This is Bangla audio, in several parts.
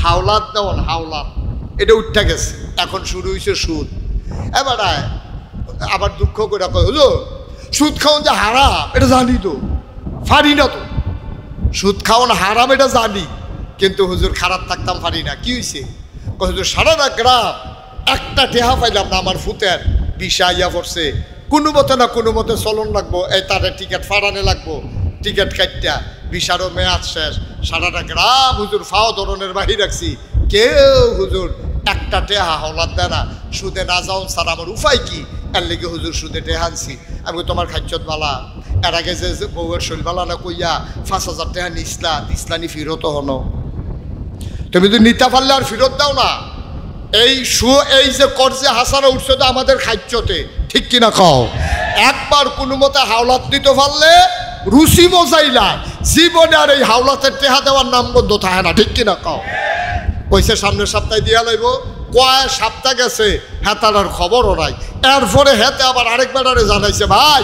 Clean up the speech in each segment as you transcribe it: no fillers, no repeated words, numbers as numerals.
হাওলাত দেওয়ান, হাওলাত এটা উঠতে গেছে, এখন শুরু হয়েছে সুদ। এবার আবার দুঃখ করে কয় হুজুর সুদ খাওয়ান যে হারাম এটা জানি তো, পারি না তো। সুদ খাওয়ান হারাম এটা জানি, কিন্তু হুজুর খারাপ থাকতাম পারি না। কি হয়েছে? হুজুর সারাটা গ্রাম একটা টেহা পাইলাম না, আমার ফুতের বিষা ইয়া পড়ছে, কোনো মতে না কোনো মতে চলন লাগবো, এই তারে টিকিট ফাড়ানে লাগবো, টিকিট কাটটা বিষারও মেয়াদ শেষ। সারাটা গ্রাম হুজুর ফাও ধরনের বাহির রাখছি, কেউ হুজুর একটা টেহা হলাদ দেয় না। সুদে না যাও স্যার, আমার উপায় কি? এর লেগে হুজুর সুদে টেহা আনছি। আমি তোমার খাইছত বালা, এর আগে যে বউয়ের শৈল বালা না কইয়া 5,000 টাকা নিসলা, দিসলানি ফিরত হনো, তুমি তো নিতে পারলে আর ফেরত দাও না। এই যে কর্জে হাসানো উঠছে তো আমাদের খাইচ্ছতে, ঠিক কিনা খাও? একবার কোনো মতে হাওলাত দিতে পারলে রুচি মজাইলা জীবনে আর এই হাওলাতের টেহা দেওয়ার নাম বন্ধ থাকে না, ঠিক কিনা খাও? কইছে সামনের সপ্তাহে দিয়া লাইব, কয় সপ্তাহ গেছে হেতার খবরও নাই। এরপরে হেতে আবার আরেক বেটারে জানাইছে, ভাই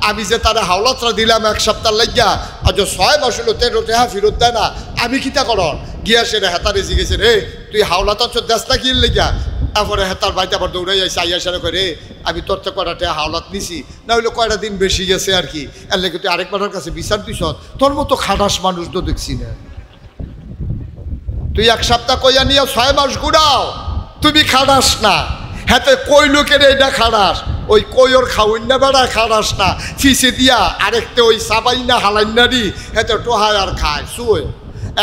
আমি যে তারা হাওলাতরা দিলাম 1 সপ্তাহ লাগিয়া, আজ 6 মাস হলো 13 টাকা ফেরত দেয় না, আমি কিতা করন? গিয়া সে হেতারে জিগেছে, রে তুই হাওলাত দেশ না কি লেগিয়া? তারপরে হেতার বাড়িতে আবার দৌড়াই যাইছে, আইয়া সারে করে আমি তোর তো কয়টা টাকা হাওলাত নিছি, না হইলে কয়টা দিন বেশি গেছে আর কি, এর লেগে তুই আরেক বেটার কাছে বিচার দিস। তোর মতো খাটাস মানুষ তো দেখছি না। তুই 1 সপ্তাহ কইয়া নিয়ে 6 মাস ঘুরাও, তুমি খাটাস না। হাতে কই লোকের এইটা খাটাস, ওই কইর খাওয়াইনা বেড়া খাটাস না, ফিসে দিয়া আরেকটা ওই সাবাইনা হালাইনারি হাতে টোহায় আর খায় শুয়ে।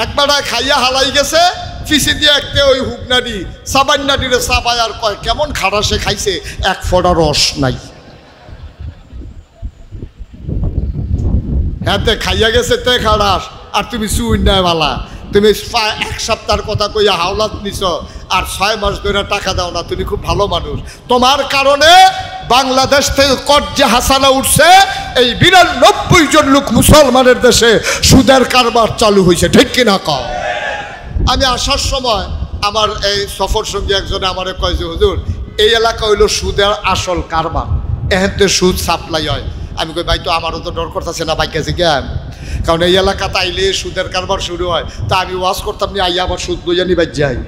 একবারায় খাইয়া হালাই গেছে, ফিসে দিয়া একটা ওই হুকনারি সাবাইনারিরে সাবাই আর কয় কেমন খাটাসে খাইছে, 1 ফোঁটা রস নাই। হাতে খাইয়া গেছে তে খাটাস, আর তুমি শুই নাই বালা। তুমি 1 সপ্তাহের কথা কইয়া হাওলাত নিছ, আর 6 মাস ধরে টাকা দাও না। তুমি খুব ভালো মানুষ, তোমার কারণে বাংলাদেশ থেকে কর্জে হাসানা উঠছে। এই 92 জন লোক মুসলমানের দেশে সুদের কারবার চালু হয়েছে, ঠিক কিনা কও? আমি আসার সময় আমার এই সফর সঙ্গী একজনে আমারে কয় যে হুজুর এই এলাকা হইল সুদের আসল কারবার, এহেতে সুদ সাপ্লাই হয়। আমি কই ভাই তো আমারও তো ডর করতেছে না বাইকে যে জ্ঞান, কারণ এই এলাকাতে আইলে সুদের কারবার শুরু হয়। তা আমি ওয়াজ করতাম নি, আইয়া আবার সুদ লইয়া নিবাই যাই,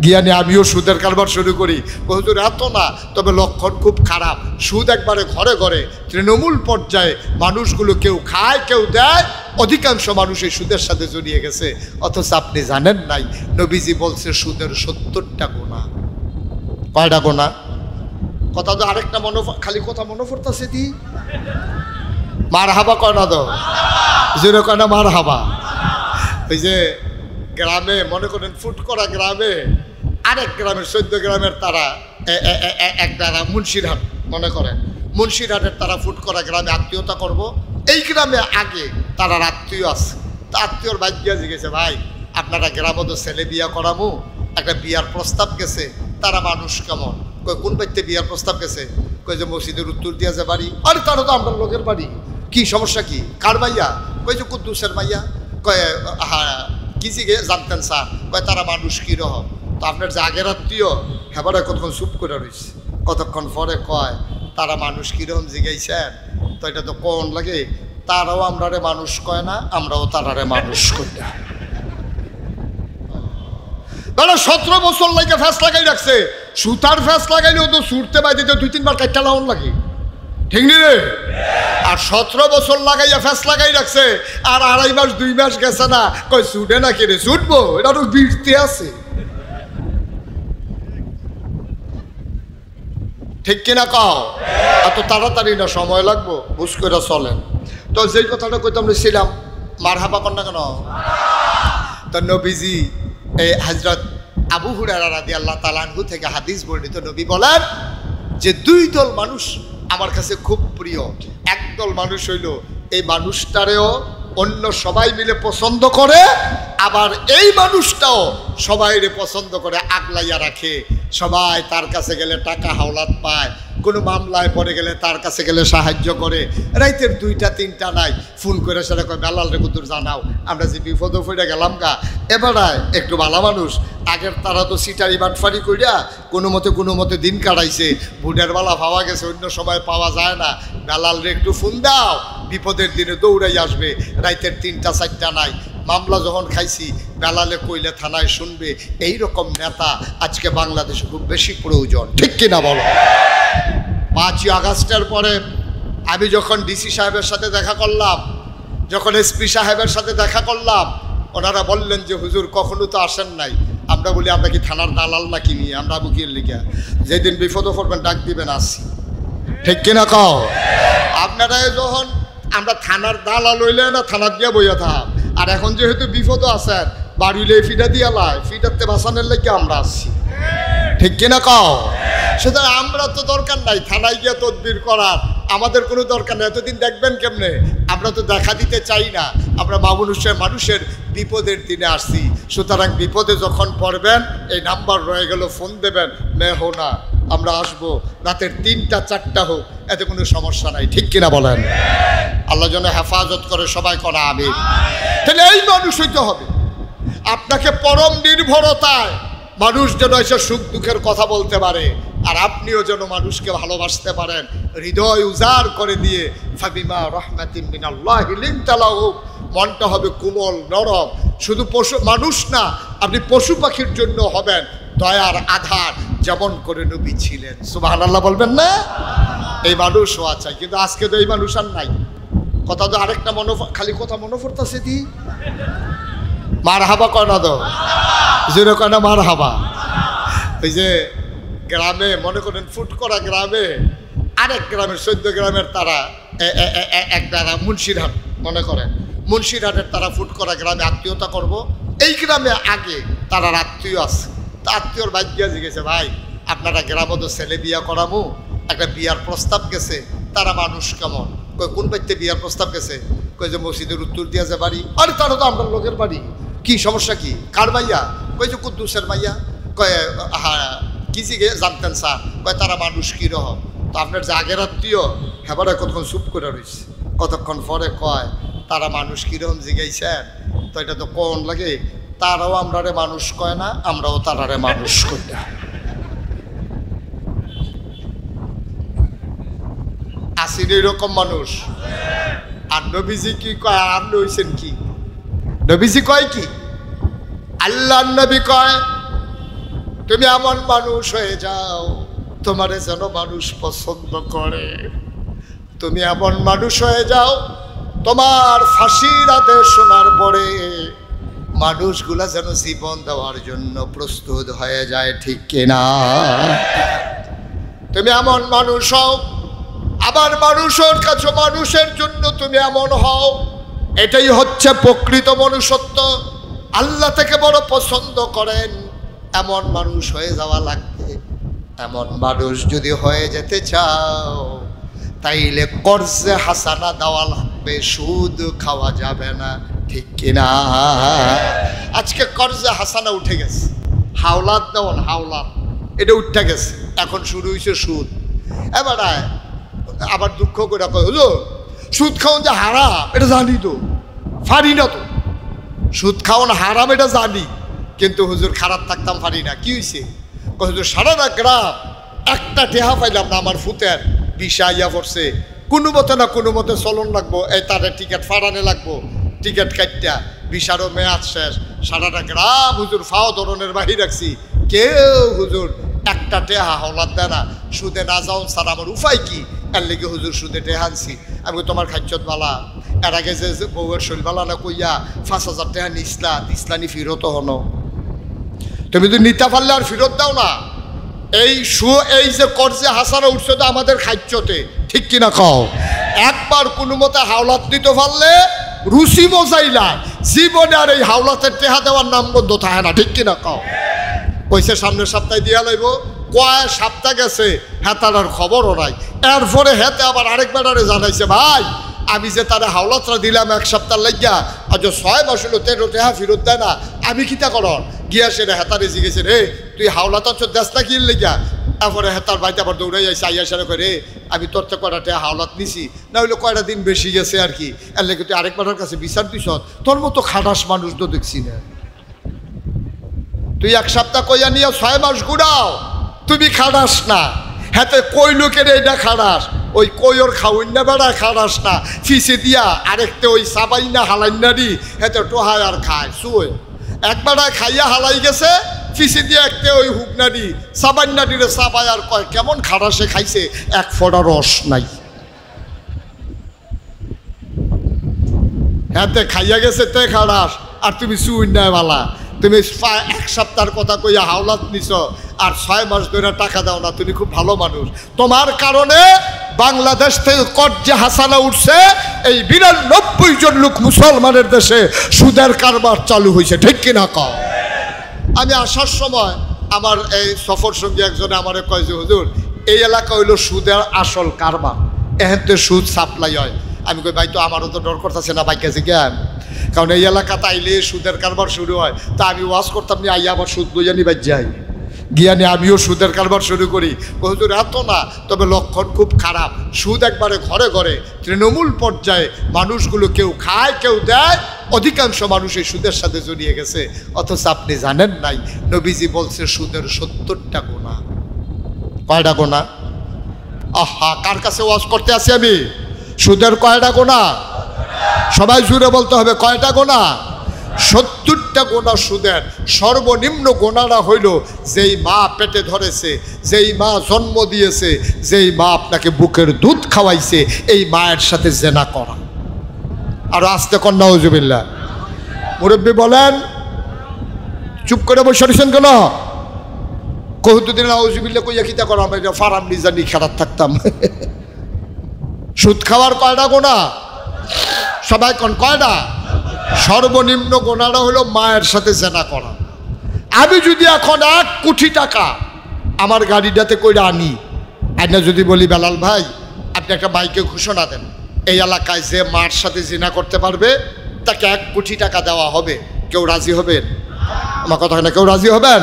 গিয়ানি আমিও সুদের কারবার শুরু করি। হুজুর এত না, তবে লক্ষণ খুব খারাপ। সুদ একবারে ঘরে ঘরে তৃণমূল পর্যায়ে মানুষগুলো কেউ খায় কেউ দেয়, অধিকাংশ মানুষ এই সুদের সাথে জড়িয়ে গেছে। অথচ আপনি জানেন নাই, নবীজি বলছে সুদের 70টা গুনাহ। কয়টা গুনাহ? কথা তো আরেকটা খালি কথা মনে পড়তেছে দি, মার হাবা কয় না তো, জোরে কয় না মার হাবা। ওই যে গ্রামে মনে করেন ফুট করা গ্রামে আরেক গ্রামের 14 গ্রামের তারা এক দ্বারা মুন্সিরহাট, মনে করেন মুন্সিরহাটের তারা ফুট করা গ্রামে আত্মীয়তা করব। এই গ্রামে আগে তারা আত্মীয় আছে, তা আত্মীয়র বাইক গিয়া জিগেছে, ভাই আপনারা গ্রামে তো ছেলে বিয়া করামু, একটা বিয়ার প্রস্তাব গেছে, তারা মানুষ কেমন? কই কোন বাড়িতে বিয়ার প্রস্তাব গেছে? কই যে মসজিদের উত্তর দিয়া যে বাড়ি। আরে তারা তো আমার লোকের বাড়ি, কি সমস্যা কি? কার মাইয়া? কই যে কুদ্দুসের মাইয়া। কয় হ্যাঁ কি জিগে জানতেন স্যার? কয় তারা মানুষ কীরকম? তো আপনার যে আগের আত্মীয় হেবারে কতক্ষণ চুপ করে রয়েছে, কতক্ষণ পরে কয় তারা মানুষ কীরকম জিগাইছেন? তো এটা তো কোন লাগে, তারাও আমরারে মানুষ কয় না, আমরাও তারারে মানুষ কই না। 17 বছর লাগে ফ্যাস লাগাই রাখছে, সুতার ফ্যাস লাগাইলেও তো ছুটতে বাইতে 2-3 বার কাটটা লাউন লাগে, ঠিক নি রে? আর 17 বছর লাগাইয়া ফ্যাস লাগাই রাখছে, আর 2.5 মাস 2 মাস গেছে না, কই ছুটে না কেড়ে ছুটবো, এটা তো বিরতে আছে, ঠিক কিনা কও? এত তাড়াতাড়ি না, সময় লাগবো, বুঝ করে চলেন। তো যেই কথাটা কইতে আমরা ছিলাম, মার হাবা কর না কেন? তো নবীজি এই হযরত আবু হুরায়রা রাদিয়াল্লাহু তাআলা আনহু থেকে হাদিস বর্ণিত, নবী বলেন যে 2 দল মানুষ আমার কাছে খুব প্রিয়। একদল মানুষ হইল এই মানুষটারেও অন্য সবাই মিলে পছন্দ করে, আবার এই মানুষটাও সবাইরে পছন্দ করে, আগলাইয়া রাখে। সবাই তার কাছে গেলে টাকা হাওলাত পায়, কোনো মামলায় পড়ে গেলে তার কাছে গেলে সাহায্য করে। রাইতের 2টা 3টা নাই, ফোন করে সেটা কয় বেলাল রে কুতুর জানাও, আমরা যে বিপদে পড়ে গেলাম গা। এবারায় একটু ভালো মানুষ, আগের তারা তো সিটারি বাটফারি কইরা কোনো মতে দিন কাটাইছে, ভোটের বেলা পাওয়া গেছে, অন্য সময় পাওয়া যায় না। বেলাল রে একটু ফোন দাও, বিপদের দিনে দৌড়াই আসবে। রাইতের 3টা 4টা নাই, মামলা যখন খাইছি বেলালে কইলে থানায় শুনবে, এই রকম নেতা আজকে বাংলাদেশে খুব বেশি প্রয়োজন, ঠিক কিনা বলো? 5ই আগস্টের পরে আমি যখন ডিসি সাহেবের সাথে দেখা করলাম, যখন এসপি সাহেবের সাথে দেখা করলাম, ওনারা বললেন যে হুজুর কখনো তো আসেন নাই। আমরা বলি আমরা কি থানার দালাল নাকি নিয়ে আমরা বুকিয়ে লিখা, যেদিন বিপদে পড়বেন ডাক দিবেন আসি, ঠিক কিনা কও? আপনারা যখন আমরা থানার দালাল হইলে না থানার দিয়ে বইয়া থাক, আর এখন যেহেতু বিপদও আছেন বাড়িলে ফিটা দিয়ে লাই, ফিটাতে বাঁচানোর লেগে আমরা আসছি, ঠিক কিনা কও? সুতরাং আমরা তো দরকার নাই থানায় গিয়ে তদবির করার, আমাদের কোনো দরকার নেই। এতদিন দেখবেন কেমনে? আমরা তো দেখা দিতে চাই না, আমরা মানুষের বিপদের দিনে আসছি। সুতরাং বিপদে যখন পড়বেন এই নাম্বার রয়ে গেল, ফোন দেবেন, মে হো না, আমরা আসবো, রাতের 3টা 4টা হোক, এতে কোনো সমস্যা নাই, ঠিক কিনা বলেন? আল্লাহ যেন হেফাজত করে, সবাই করা আমিন। তাহলে এই মানুষ হইতে হবে আপনাকে পরম নির্ভরতায়, মানুষ যেন এসে সুখ দুঃখের কথা বলতে পারে, আর আপনিও যেন মানুষকে ভালোবাসতে পারেন, হৃদয় উজাড় করে দিয়ে ফাবিমা রাহমাতিন মিনাল্লাহি লিনতা লাহুম, মনটা হবে কোমল নরম। শুধু মানুষ না, আপনি পশু পাখির জন্য হবেন দয়ার আধার, যেমন করে নবী ছিলেন। সুবহানাল্লাহ বলবেন না? এই মানুষ হওয়া চাই, কিন্তু আজকে তো এই মানুষ আর নাই। কথা তো আরেকটা খালি কথা মনে পড়তেছে, দি মারহাবা কয় না, তো জোরে কয় না মারহাবা। ওই যে গ্রামে মনে করেন ফুট করা গ্রামে আরেক গ্রামের 14 গ্রামের তারা একটা মুন্সিরহাট, মনে করেন মুন্সিরহাটের তারা ফুট করা গ্রামে আত্মীয়তা করব। এই গ্রামে আগে তারা আত্মীয় আছে, তা আত্মীয়র বাইক গিয়া জিজ্ঞেসে, ভাই আপনারা গ্রামে তো ছেলে বিয়া করামু, একটা বিয়ার প্রস্তাব গেছে, তারা মানুষ কেমন? কই কোন বাড়িতে বিয়ার প্রস্তাব গেছে? কই যে মসজিদের উত্তর দিয়া যে বাড়ি। আরে তারা তো আপনার লোকের বাড়ি, কি সমস্যা কি? কার মাইয়া? কই যে কুদ্দুসের মাইয়া। কয় হ্যাঁ, কি জিগে জানতেন স্যার? কয় তারা মানুষ কীরকম? তো আপনার যে আগের আত্মীয় হেবারে কতক্ষণ চুপ করে রয়েছে, কতক্ষণ পরে কয় তারা মানুষ কীরকম জিগাইছেন? তো এটা তো কোন লাগে, তারাও আমরারে মানুষ কয় না, আমরাও তারারে মানুষ কই না। আসিন এরকম মানুষ। আর নবীজি কি কয়? আর আপনি হইছেন কি? নবীজি কয় কি? আল্লাহ নবী কয় তুমি এমন মানুষ হয়ে যাও তোমারে যেন মানুষ পছন্দ করে। তুমি এমন মানুষ হয়ে যাও তোমার ফাঁসির আদেশ শোনার পরে মানুষগুলা যেন জীবন দেওয়ার জন্য প্রস্তুত হয়ে যায়, ঠিক কিনা? তুমি এমন মানুষ হও, আবার মানুষের কাছে মানুষের জন্য তুমি এমন হও, এটাই হচ্ছে প্রকৃত মনুষ্যত্ব। আল্লাহ থেকে বড় পছন্দ করেন এমন মানুষ হয়ে যাওয়া লাগবে। এমন মানুষ যদি হয়ে যেতে চাও তাইলে কর্জে হাসানা দেওয়া লাগবে, সুদ খাওয়া যাবে না, ঠিক কিনা? আজকে কর্জে হাসানা উঠে গেছে, হাওলাত দেওয়ান হাওলাত এটা উঠে গেছে, এখন শুরু হয়েছে সুদ। এবার আবার দুঃখ করে কয় হলো সুদ খাওয়ান যে হারাম, এটা জানি তো, পারি না তো। সুদ খাওয়ান হারাম এটা জানি, কিন্তু হুজুর খারাপ থাকতাম পারি না। কি হয়েছে? হুজুর সারা গ্রাম একটা টেহা পাইলাম না, আমার ফুতের বিষা ইয়া পড়ছে, কোনো মতে না কোনো মতে চলন লাগবো, এই তাদের টিকিট ফাড়ানে লাগবো, টিকিট কাটটা বিষারও মেয়াদ শেষ। সারাটা গ্রাম হুজুর ফাও ধরনের বাহি রাখছি, কেউ হুজুর একটা টেহা হলার দেয় না। সুদে না যাও স্যার, আমার উপায় কি? এর লেগে হুজুর সুদে টেহা আনছি। আমি তোমার খাচ্ছত বালা, এর আগে যে বউয়ের শৈলবালা না কইয়া 5,000 টাকা দিসলানি ফিরত হনো, তুমি তো নিতে পারলে আর ফেরত দাও না। এই যে কর্জে হাসানা উঠছে তো আমাদের খাচ্যতে, ঠিক কিনা কও? একবার কোনো মতে হাওলাত দিতে পারলে রুচি মজাইলা জীবনে আর এই হাওলাতের টেহা দেওয়ার নাম বন্ধ থাকে না, ঠিক কিনা কও? কইছে সামনের সপ্তাহে দিয়া লাইব, কয় সপ্তাহ গেছে হেতার আর খবরও নাই। এরপরে হেতে আবার আরেক বেটারে জানাইছে, ভাই আমি যে তারা হাওলাতরা দিলাম 1 সপ্তাহ লাগিয়া, আর যে 6 মাস হলো 13 টাকা ফেরত দেয় না, আমি কিতা করন? গিয়া সে হেতারে জিগেছে, রে তুই হাওলাত দেশ না কি লেগিয়া? তারপরে হেতার বাড়িতে আবার দৌড়াই যাইছে, আইয়া সারে করে আমি তোর তো কয়টা টাকা হাওলাত নিছি, না হইলে কয়টা দিন বেশি গেছে আর কি, এর লেগে তুই আরেক বেটার কাছে বিচার দিস। তোর মতো খাটাস মানুষ তো দেখছি না। তুই 1 সপ্তাহ কইয়া নিয়ে 6 মাস ঘুরাও, তুমি খাটাস না। হাতে কই লোকের এইটা খাটাস, ওই কইর খাওয়াই না বেড়া খারাস না ফিসে দিয়া আরেকটা ওই সাবাই না হালাইনারি এতে টোহায় আর খায় শুয়ে একবার খাইয়া হালাই গেছে ফিসে দিয়ে একটা ওই হুকনারি সাবাইনারিরে সাবাই আর কয় কেমন খারাসে খাইছে এক ফোঁটা রস নাই হ্যাঁ খাইয়া গেছে তে খারাস আর তুমি সুইন্যাওয়ালা তুমি এক সপ্তাহের কথা কইয়া হাওলাত নিছ আর 6 মাস ধরে টাকা দাও না তুমি খুব ভালো মানুষ তোমার কারণে বাংলাদেশ থেকে কর্জে হাসানা উঠছে এই 92 জন লোক মুসলমানের দেশে সুদের কারবার চালু হয়েছে ঠিক কিনা কও আমি আসার সময় আমার এই সফর সঙ্গী একজনে আমারে কয় যে হুজুর এই এলাকা হইল সুদের আসল কারবার এহেতে সুদ সাপ্লাই হয় আমি কই ভাই তো আমারও তো ডর করতেছে না ভাই কাছে জ্ঞান কারণ এই এলাকাতে আইলে সুদের কারবার শুরু হয় তা আমি ওয়াজ করতাম নি আইয়া আবার সুদ লইয়া নিবাই যাই গিয়ানি আমিও সুদের কারবার শুরু করি হুজুর এত না তবে লক্ষণ খুব খারাপ সুদ একবারে ঘরে ঘরে তৃণমূল পর্যায়ে মানুষগুলো কেউ খায় কেউ দেয় অধিকাংশ মানুষ এই সুদের সাথে জড়িয়ে গেছে অথচ আপনি জানেন নাই নবীজি বলছে সুদের 70টা গুনাহ কয়টা গুনাহ আহা কার কাছে ওয়াজ করতে আসি আমি সুদের কয়টা গুনাহ সবাই জুড়ে বলতে হবে কয়টা গুনাহ 70টা গুনাহ সুদের সর্বনিম্ন গুনাহটা হইল যেই মা পেটে ধরেছে যেই মা জন্ম দিয়েছে যেই মা আপনাকে বুকের দুধ খাওয়াইছে এই মায়ের সাথে জেনা করা আর আস্তে কন্যা নাউজুবিল্লাহ মুরব্বী বলেন চুপ করে বসে রয়েছেন কেন কহুতুদিন নাউজুবিল্লাহ কইয়া কিতা করা আমি ফারাম নিজানি খারাপ থাকতাম সুদ খাওয়ার কয়টা গুনাহ সবাই কোন কয়টা সর্বনিম্ন গুনাহটা হলো মায়ের সাথে জেনা করা আমি যদি এখন 1 কোটি টাকা আমার গাড়িটাতে কইরা আনি আইনা যদি বলি বেলাল ভাই আপনি একটা বাইকে ঘোষণা দেন এই এলাকায় যে মার সাথে জিনা করতে পারবে তাকে 1 কোটি টাকা দেওয়া হবে কেউ রাজি হবেন আমার কথা না কেউ রাজি হবেন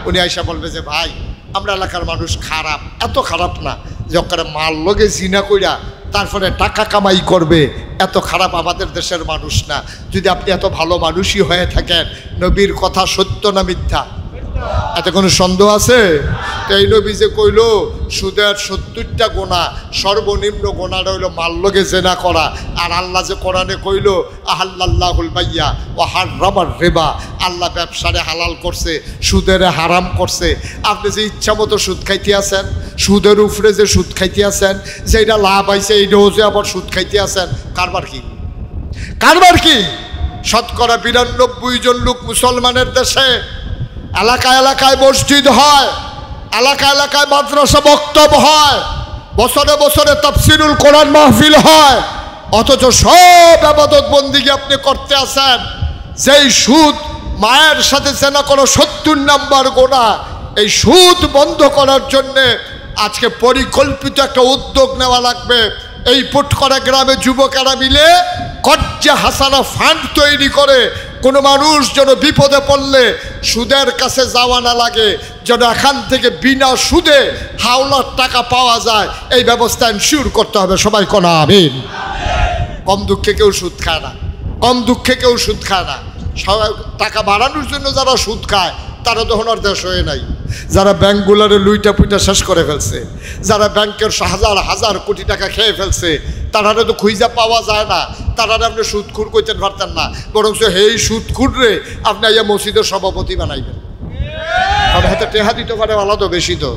উনি আইসা বলবে যে ভাই আমরা এলাকার মানুষ খারাপ এত খারাপ না যে ওখানে মার লগে জিনা কইরা তারপরে টাকা কামাই করবে এত খারাপ আমাদের দেশের মানুষ না যদি আপনি এত ভালো মানুষই হয়ে থাকেন নবীর কথা সত্য না মিথ্যা এতে কোনো সন্দেহ আছে তো এই নবী যে কইল সুদের 70টা গুনাহ সর্বনিম্ন গুনাহটা হইল মাল্লগে জেনা করা আর আল্লাহ যে কোরআনে কইল আহাল্লাল্লাহুল বাইয়া ও হারামার রিবা আল্লাহ ব্যবসারে হালাল করছে সুদের হারাম করছে আপনি যে ইচ্ছা মতো সুদ খাইতে আছেন সুদের উপরে যে সুদ খাইতে আছেন যেটা লাভ আইছে এইটাও যে আবার সুদ খাইতে আছেন কারবার কি শতকরা 92 জন লোক মুসলমানের দেশে এলাকায় এলাকায় মসজিদ হয় এলাকায় এলাকায় মাদ্রাসা বক্তব্য হয় বছরে বছরে তাফসিরুল কোরআন মাহফিল হয় অথচ সব ইবাদত বন্দেগী আপনি করতে আছেন যেই সুদ মায়ের সাথে জেনা কোনো 70 নম্বর গুনাহ এই সুদ বন্ধ করার জন্যে আজকে পরিকল্পিত একটা উদ্যোগ নেওয়া লাগবে এই পুটকরা গ্রামে যুবকেরা মিলে কর্জে হাসানা ফান্ড তৈরি করে কোনো মানুষ যেন বিপদে পড়লে সুদের কাছে যাওয়া না লাগে যেন এখান থেকে বিনা সুদে হাওলার টাকা পাওয়া যায় এই ব্যবস্থা এনশিওর করতে হবে সবাই কোন আমিন কম দুঃখে কেউ সুদ খায় না কম দুঃখে কেউ সুদ খায় না সবাই টাকা বাড়ানোর জন্য যারা সুদ খায় তারা তো হনার দেশ হয়ে নাই যারা ব্যাংকগুলোরে লুইটা পুইটা শেষ করে ফেলছে যারা ব্যাংকের হাজার হাজার কোটি টাকা খেয়ে ফেলছে তারা তো খুঁজা পাওয়া যায় না তারা আপনি সুদখুর কইতেন পারতেন না বরং এই সুদখুর রে আপনি ইয়া মসজিদের সভাপতি বানাইবেন কারণ হাতে টেহা দিতে পারে আলাদা বেশি তো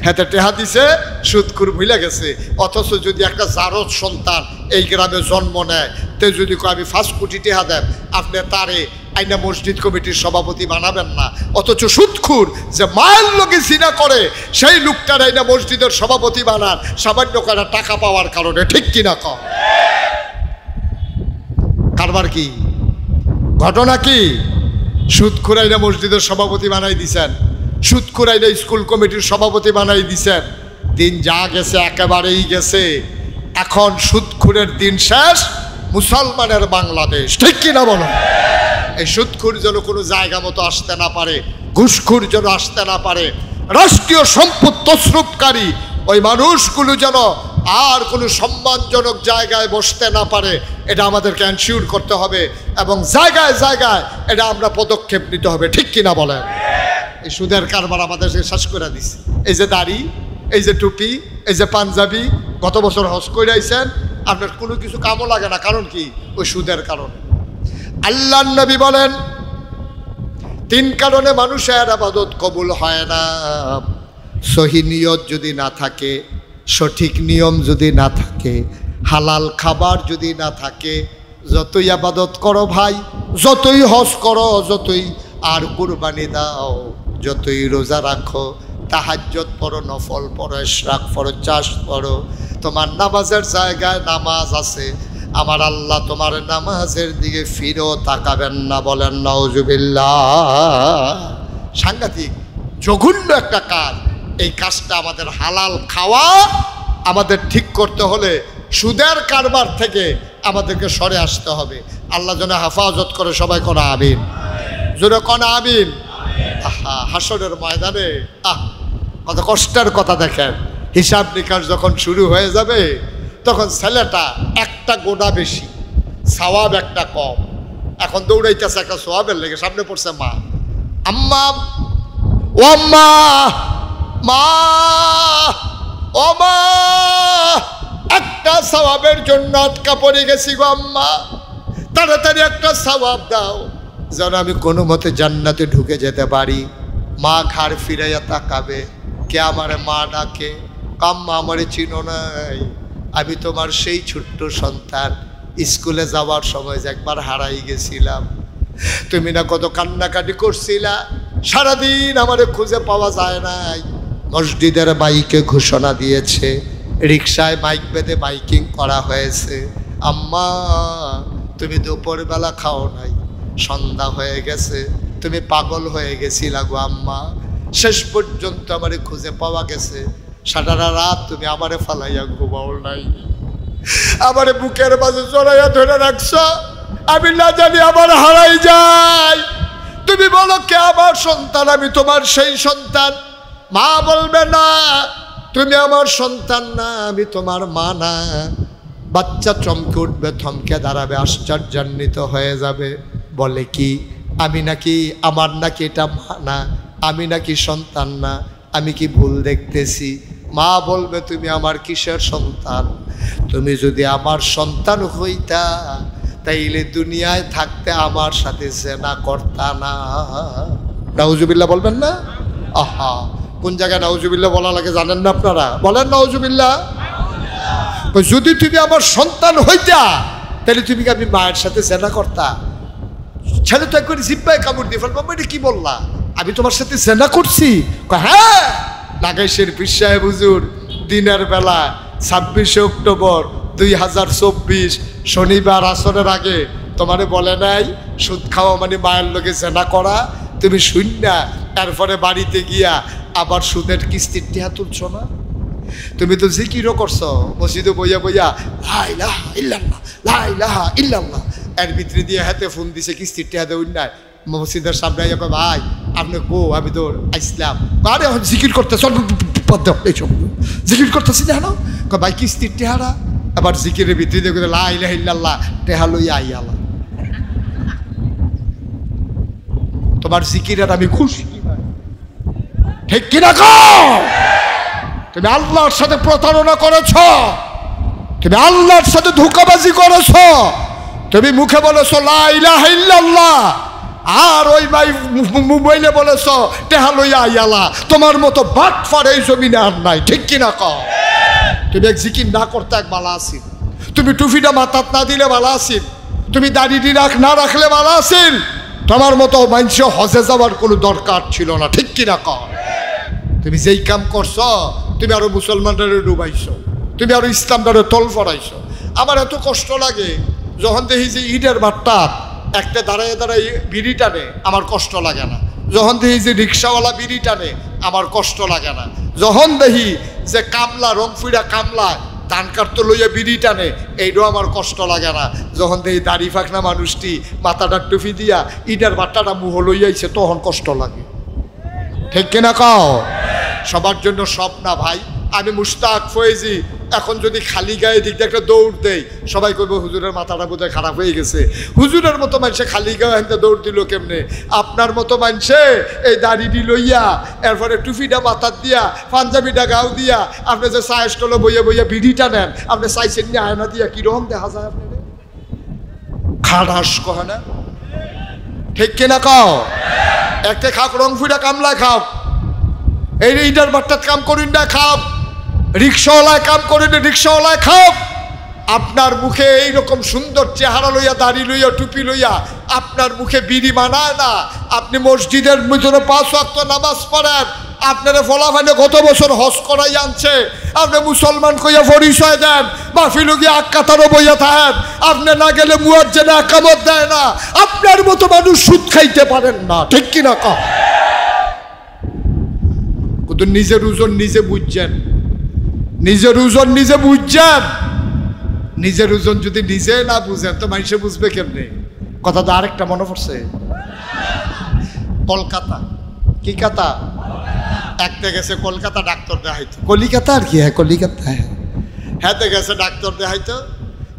হাতে টেহা দিছে সুদখুর ভুলে গেছে অথচ যদি একটা জারদ সন্তান এই গ্রামে জন্ম নেয় তে যদি আমি 5 কোটি টেহা দেন আপনি তারে আইনা মসজিদ কমিটির সভাপতি বানাবেন না অথচ সুদখুর যে মায়ের লোকে জিনা করে সেই লোকটার আইনা মসজিদের সভাপতি বানান সামান্য করে টাকা পাওয়ার কারণে ঠিক কিনা কম কারবার কি ঘটনা কি সুদখুর আইনা মসজিদের সভাপতি বানাই দিছেন সুদখুর আইনা স্কুল কমিটির সভাপতি বানাই দিছেন দিন যা গেছে একেবারেই গেছে এখন সুদখুরের দিন শেষ মুসলমানের বাংলাদেশ ঠিক কিনা বলো এই সুদখুর যেন কোনো জায়গা মতো আসতে না পারে ঘুষখুর যেন আসতে না পারে রাষ্ট্রীয় সম্পদ তছরূপকারী ওই মানুষগুলো যেন আর কোনো সম্মানজনক জায়গায় বসতে না পারে এটা আমাদেরকে এনশিওর করতে হবে এবং জায়গায় জায়গায় এটা আমরা পদক্ষেপ নিতে হবে ঠিক কিনা বলেন এই সুদের কারবার আমাদেরকে শেষ করে দিছে এই যে দাড়ি এই যে টুপি এই যে পাঞ্জাবি গত বছর হজ করে আইছেন, আপনার কোনো কিছু কামও লাগে না। কারণ কি? ওই সুদের কারণে। আল্লাহর নবী বলেন 3 কারণে মানুষের ইবাদত কবুল হয় না। সহি নিয়ত যদি না থাকে, সঠিক নিয়ম যদি না থাকে, হালাল খাবার যদি না থাকে, যতই ইবাদত করো ভাই, যতই হজ করো, যতই আর কুরবানি দাও, যতই রোজা রাখো, তাহাজ্জুদ পড়ো, নফল পড়ো, ইশরাক পড়ো, চাষ পড়ো, তোমার নামাজের জায়গায় নামাজ আছে, আমার আল্লাহ তোমার নামাজের দিকে ফিরেও তাকাবেন না। বলেন নাউজুবিল্লাহ। সাংঘাতিক জঘন্য একটা কাজ। এই কাজটা আমাদের হালাল খাওয়া আমাদের ঠিক করতে হলে সুদের কারবার থেকে আমাদেরকে সরে আসতে হবে। আল্লাহ যেন হেফাজত করে। সবাই কোন আমিন, জোরে কোন আমিন। আহা, হাসরের ময়দানে কত কষ্টের কথা দেখেন। হিসাব নিকাশ যখন শুরু হয়ে যাবে, তখন ছেলেটা একটা গোনা বেশি, সওয়াব একটা কম। এখন দৌড়াইতেছে একটা সওয়াবের লেগে, সামনে পড়ছে মা, আম্মা, ও আম্মা, মা, ও মা, একটা সওয়াবের জন্য আটকা পড়ে গেছি গো আম্মা, তাড়াতাড়ি একটা সওয়াব দাও যেন আমি কোনো মতে জান্নাতে ঢুকে যেতে পারি। মা ঘাড় ফিরাইয়া তাকাবে, কে আমারে মা ডাকে? আম্মা আমারে চিনো নাই, আমি তোমার সেই ছোট্ট সন্তান, স্কুলে যাওয়ার সময় যে একবার হারাই গেছিলাম। তুমি না কত কান্নাকাটি করছিলা, সারাদিন আমারে খুঁজে পাওয়া যায় নাই। মসজিদের মাইকে ঘোষণা দিয়েছে, রিক্সায় মাইক বেঁধে মাইকিং করা হয়েছে, আম্মা তুমি দুপুরবেলা খাও নাই, সন্ধ্যা হয়ে গেছে, তুমি পাগল হয়ে গেছিলা গো আম্মা, শেষ পর্যন্ত আমারে খুঁজে পাওয়া গেছে, সারা রাত তুমি আমারে ফালাইয়া ঘুমাও নাই, আমারে বুকের মাঝে জড়াইয়া ধরে রাখছ, আমি না জানি আমার হারাই যাই। তুমি বলো কে আমার সন্তান? আমি তোমার সেই সন্তান। মা বলবে না তুমি আমার সন্তান না, আমি তোমার মা না। বাচ্চা চমকে উঠবে, থমকে দাঁড়াবে, আশ্চর্যান্বিত হয়ে যাবে, বলে কি আমি নাকি, আমার নাকি এটা মা না, আমি নাকি সন্তান না, আমি কি ভুল দেখতেছি? মা বলবে তুমি আমার কিসের সন্তান? তুমি যদি আমার সন্তান হইতা তাইলে দুনিয়ায় থাকতে আমার সাথে জেনা করতা না। নাউজুবিল্লাহ বলবেন না? আহা, কোন জায়গায় নাউজুবিল্লাহ বলা লাগে জানেন না আপনারা? বলেন নাউজুবিল্লাহ। যদি তুমি আমার সন্তান হইতা তাহলে তুমি কি আমি মায়ের সাথে জেনা করতা? ছেলে তো একবার জিব্বায় কামড় দিয়ে ফেলবো, এটা কি বললা? আমি তোমার সাথে জেনা করছি? হ্যাঁ। নাগাইশের পীর সাহেব হুজুর দিনের বেলা 26 অক্টোবর 2024 শনিবার আসরের আগে তোমারে বলে নাই সুদ খাওয়া মানে মায়ের লোকে জেনা করা? তুমি শুননা তারপরে বাড়িতে গিয়া আবার সুদের কিস্তির টিহা তুলছ না? তুমি তো জিকিরও করছো মসজিদে বইয়া বইয়া, লা ইলাহা ইল্লাল্লাহ, লা ইলাহা ইল্লাল্লাহ, এর ভিতরে দিয়ে হাতে ফোন দিছে কিস্তির টিহা দেউন নাই। মসজিদের সামনে আইয়া কয়, ভাই আপনি কো? আমি তো আসলাম। আরে এখন জিকির করতে চল, এইসব জিকির করতেছি না কেন? ভাই কিস্তির টেহারা, আবার জিকিরের ভিতরে দিয়ে লা ইলাহা ইল্লাল্লাহ, টেহা লইয়া আইয়ালা। তোমার জিকিরের আমি খুশি, ঠিক কিনা কও? তুমি আল্লাহর সাথে প্রতারণা করেছ, তুমি আল্লাহর সাথে ধোঁকাবাজি করেছ, তুমি মুখে বলেছ লা ইলাহা ইল্লাল্লাহ, আর ওই ভাই মোবাইলে বলেছ টেহা লইয়া আইয়ালা। তোমার মতো বাটফার এই জমিনে আর নাই, ঠিক কিনা কও? তুমি এক জিকির না করতে এক বালা আসিল, তুমি টুপিটা মাথাত না দিলে বালা আসিল, তুমি দাড়িটি না রাখলে বালা আসিল, তোমার মতো মানুষ হজে যাওয়ার কোনো দরকার ছিল না, ঠিক কিনা কও? তুমি যেই কাম করছো তুমি আরো মুসলমানদের ডুবাইছো, তুমি আরো ইসলামটারে তল ফরাইছো। আমার এত কষ্ট লাগে যখন দেখি যে ইটের ভাট্টা একটা দাঁড়ায় দাঁড়ায় বিড়ি টানে, আমার কষ্ট লাগে না। যখন দেখি যে রিক্সাওয়ালা বিড়ি টানে, আমার কষ্ট লাগে না। যখন দেখি যে কামলা রংফিরা কামলা ধান কাটতে লইয়া বিড়ি টানে, এইটাও আমার কষ্ট লাগে না। যখন দেখি দাড়ি ফাঁকনা মানুষটি মাথাটা টুপি দিয়া ইটের ভাট্টাটা মুহ লইয়াইছে, তখন কষ্ট লাগে, ঠিক কিনা কও? সবার জন্য সব না ভাই, আমি মুশতাক ফয়েজি এখন যদি খালি গায়ে দিক দিয়ে একটা দৌড় দেই, সবাই কইব হুজুরের মাথাটা বোধহয় খারাপ হয়ে গেছে। হুজুরের মতো মানুষে খালি গায়ে একটা দৌড় দিল কেমনে? আপনার মতো মানুষে এই দাড়িটি লইয়া, এরপরে টুপিটা মাথার দিয়া, পাঞ্জাবিটা গাও দিয়া, আপনি যে চায়ের স্টলে বইয়া বইয়া বিড়িটা নেন, আপনি চাইছেন না আয়না দিয়া কিরকম দেখা যায় আপনার? খাটাস কহে না, ঠিক কিনা কও? একটা খাক রং ফুটা কামলায় খাও, এই ইটার বাট্টাত কাম করিন না খাও, রিক্সাওয়ালায় কাম করিন রিক্সাওয়ালায় খাও। আপনার মুখে এইরকম সুন্দর চেহারা লইয়া, দাড়ি লইয়া, টুপি লইয়া আপনার মুখে বিড়ি মানায় না। আপনি মসজিদের ভিতরে 5 ওয়াক্ত নামাজ পড়েন, আপনারা ফলাফানে গত বছর হজ করাই আনছে, আপনি মুসলমান কইয়া পরিচয় দেন, মাহফিল গিয়ে আক্কাতারও বইয়া থাকেন, আপনি না গেলে মুয়াজ্জিন একামত দেয় না। আপনার মতো মানুষ সুদ খাইতে পারেন না, ঠিক কিনা কও? কিন্তু নিজের ওজন নিজে বুঝছেন, নিজের ওজন নিজে বুঝছেন। নিজের ওজন যদি নিজে না বুঝেন তো মানুষে বুঝবে কেমনে? কথা তো আরেকটা মনে পড়ছে, কলকাতা। কি কথা? একটা গেছে কলকাতা ডাক্তার দেখাইতো, কলিকাতা আর কি, হ্যাঁ কলিকাতা, হ্যাঁ গেছে ডাক্তার দেখাইতো।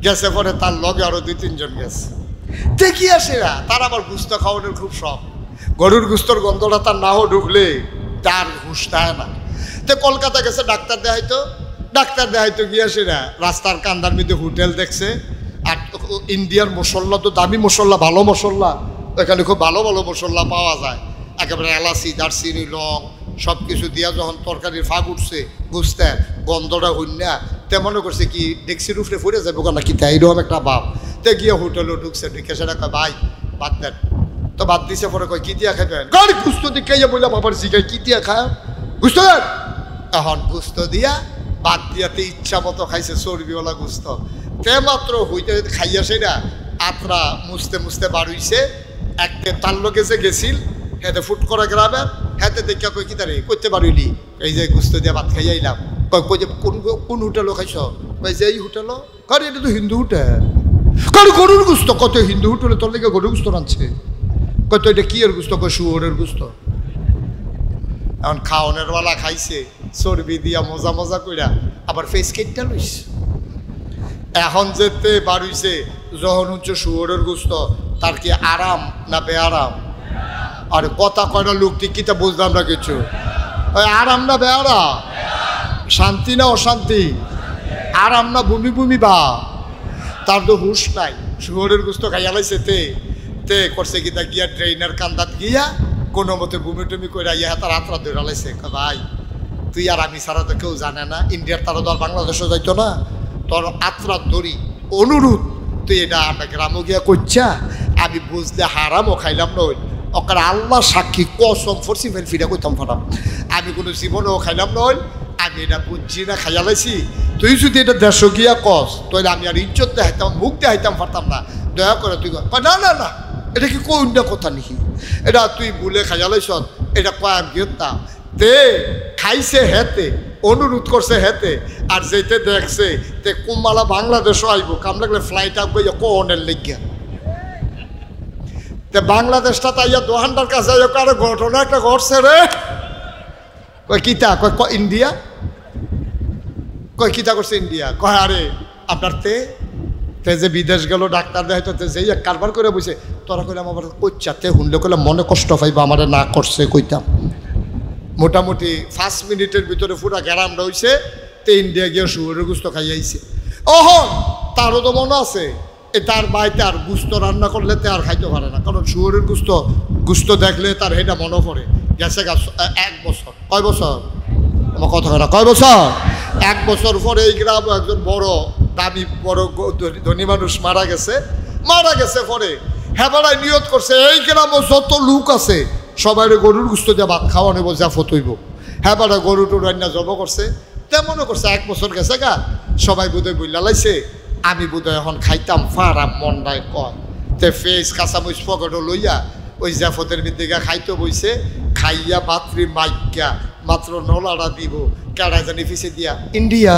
গেছে পরে তার লগে আরো 2-3 জন গেছে। দেখি আসে না, তার আবার গুস্ত খাওয়ানোর খুব শখ। গরুর গুস্তর গন্ধটা তার নাও ঢুকলে তার হুঁশ থাকে না। তো কলকাতা গেছে ডাক্তার দেখাইতো। ডাক্তার দেখাইতো গিয়ে আসে না, রাস্তার কান্দার মধ্যে হোটেল দেখছে। আর ইন্ডিয়ার মশলা তো দামি মশলা, ভালো মশলা, এখানে খুব ভালো ভালো মশলা পাওয়া যায়। একেবারে এলাচি, দারচিনি, লং সব কিছু দিয়া যখন তরকারির ফাঁক উঠছে, বুঝতে গন্ধটা হইনা তে মনে করছে কি ডেক্সির উপরে ফুরে যাবে না কি, তাই এরকম একটা ভাব। তে গিয়ে হোটেলে ঢুকছে, ঢুকে সেটা কয় ভাই বাদ দেন। তো বাদ দিছে, পরে কয় কি দিয়া খাইবেন? গাড়ি গুস্ত দিকে বললাম বাবার জিগায় কি দিয়া খায় গুস্ত দেন। এখন গুস্ত দিয়া বাদ দিয়াতে ইচ্ছা মতো খাইছে, চর্বিওয়ালা গুস্ত। তে মাত্র হইতে খাইয়া সেটা আত্রা মুছতে মুছতে বাড়ুইছে। একটা তার লোকে যে গেছিল হেতে ফুট করা গ্রামের, হেতে দেখা কই কি তারে করতে পারিলি, এই যে গুস্ত দিয়ে ভাত খাইয়া আইলাম। কই যে কোন হোটেলও খাইছ? কই যে এই হোটেলও। কারণ এটা তো হিন্দু হোটেল। কারণ গরুর গুস্ত। কত হিন্দু হোটেলে তোর লেগে গরুর গুস্ত রাঁধছে? কত এটা কি এর গুস্ত? কই শুয়োরের গুস্ত। এখন খাওয়ানোর বেলা খাইছে, চর্বি দিয়া মজা মজা কইরা আবার ফেস কেটটা লইছে। এখন যেতে বাড়ুইছে, যখন হচ্ছে শুয়োরের গুস্ত, তার কি আরাম না বেআরাম? আর কথা কয়টা লোক টিকিটা বুঝলাম না কিছু। আরাম না বেআরাম? শান্তি না অশান্তি? আরাম না ভূমি ভূমি বা? তার তো হুশ নাই, শুয়োরের গুস্ত খাইয়া লাইছে। তে করছে কি তা গিয়া ট্রেনের কান্দাত গিয়া কোনো মতে ভূমি টুমি করে ইয়া তার আত্রা ধরে লাইছে। ভাই তুই আর আমি ছাড়া তো কেউ জানে না, ইন্ডিয়ার তারা তো আর বাংলাদেশও যাইতো না, তোর আত্রা ধরি অনুরোধ তুই এটা আমরা গ্রামও গিয়া করছা। আমি বুঝলে হারামও খাইলাম নই, ওখানে আল্লাহ সাক্ষী কসম ফরসি ফিরা করতাম ফাটাম, আমি কোনো জীবনেও খাইলাম নই। আমি এটা বুঝছি না, খাইয়া লাইছি। তুই যদি এটা দেশ গিয়া কস তাহলে আমি আর ইজ্জত দেখাইতাম, মুখ দেখাইতাম পারতাম না। দয়া করে তুই না না না, এটা কি কোন কথা নাকি? এটা তুই বলে খাইয়া লাইছ, এটা কয়াম গিয়েতাম। তে খাইছে হেতে, অনুরোধ করছে হেতে, আর যেতে দেখছে তে কুম্বালা বাংলাদেশও আইব, কাম লাগলে ফ্লাইট আসবো কোনের লেগিয়া। তে বাংলাদেশটা তাইয়া দোহানটার কাছে আরো ঘটনা একটা ঘটছে রে। কয় কিতা? কয় ইন্ডিয়া। কয় কিতা করছে ইন্ডিয়া? কয় আরে আপনার তে যে বিদেশ গেল ডাক্তার দেখাইতো, যে কারবার করে বসে তোরা কইলাম আবার কইচাতে হুনলে কইলাম মনে কষ্ট পাইবা, আমার না করছে কইতাম। মোটামুটি 5 মিনিটের ভিতরে পুরা গ্যারাম রয়েছে। তে ইন্ডিয়া গিয়ে শুয়োরের গুস্ত খাইয়াইছে। ওহন তারও তো মনে আছে, এ তার বাড়িতে আর গুস্ত রান্না করলে তে আর খাইতে পারে না, কারণ শুয়োরের গুস্ত দেখলে তার এটা মনে পড়ে। গেছে 1 বছর। কয় বছর? আমার কথা না, কয় বছর? 1 বছর পরে এই গ্রাম একজন বড় দাবি বড় ধনী মানুষ মারা গেছে। পরে হেবারায় নিয়ত করছে এই গ্রামে যত লোক আছে সবাই গরুর গুস্ত দিয়ে ভাত খাওয়া নেব, যা ফতইব। হেবারা গরু টু রান্না জব করছে। তেমনও করছে 1 বছর গেছে গা, সবাই বোধহয় বইলা লাইছে আমি বোধহয় এখন খাইতাম ফারাম মন্ডায় কয়। তে ফেস কাঁচামরিচ পকেটও লইয়া ওই জাফতের দিকে খাইতে বইছে। খাইয়া মাতৃ মাইকা মাত্র নলাটা দিব, কেডা জানি ফিসে দিয়া ইন্ডিয়া।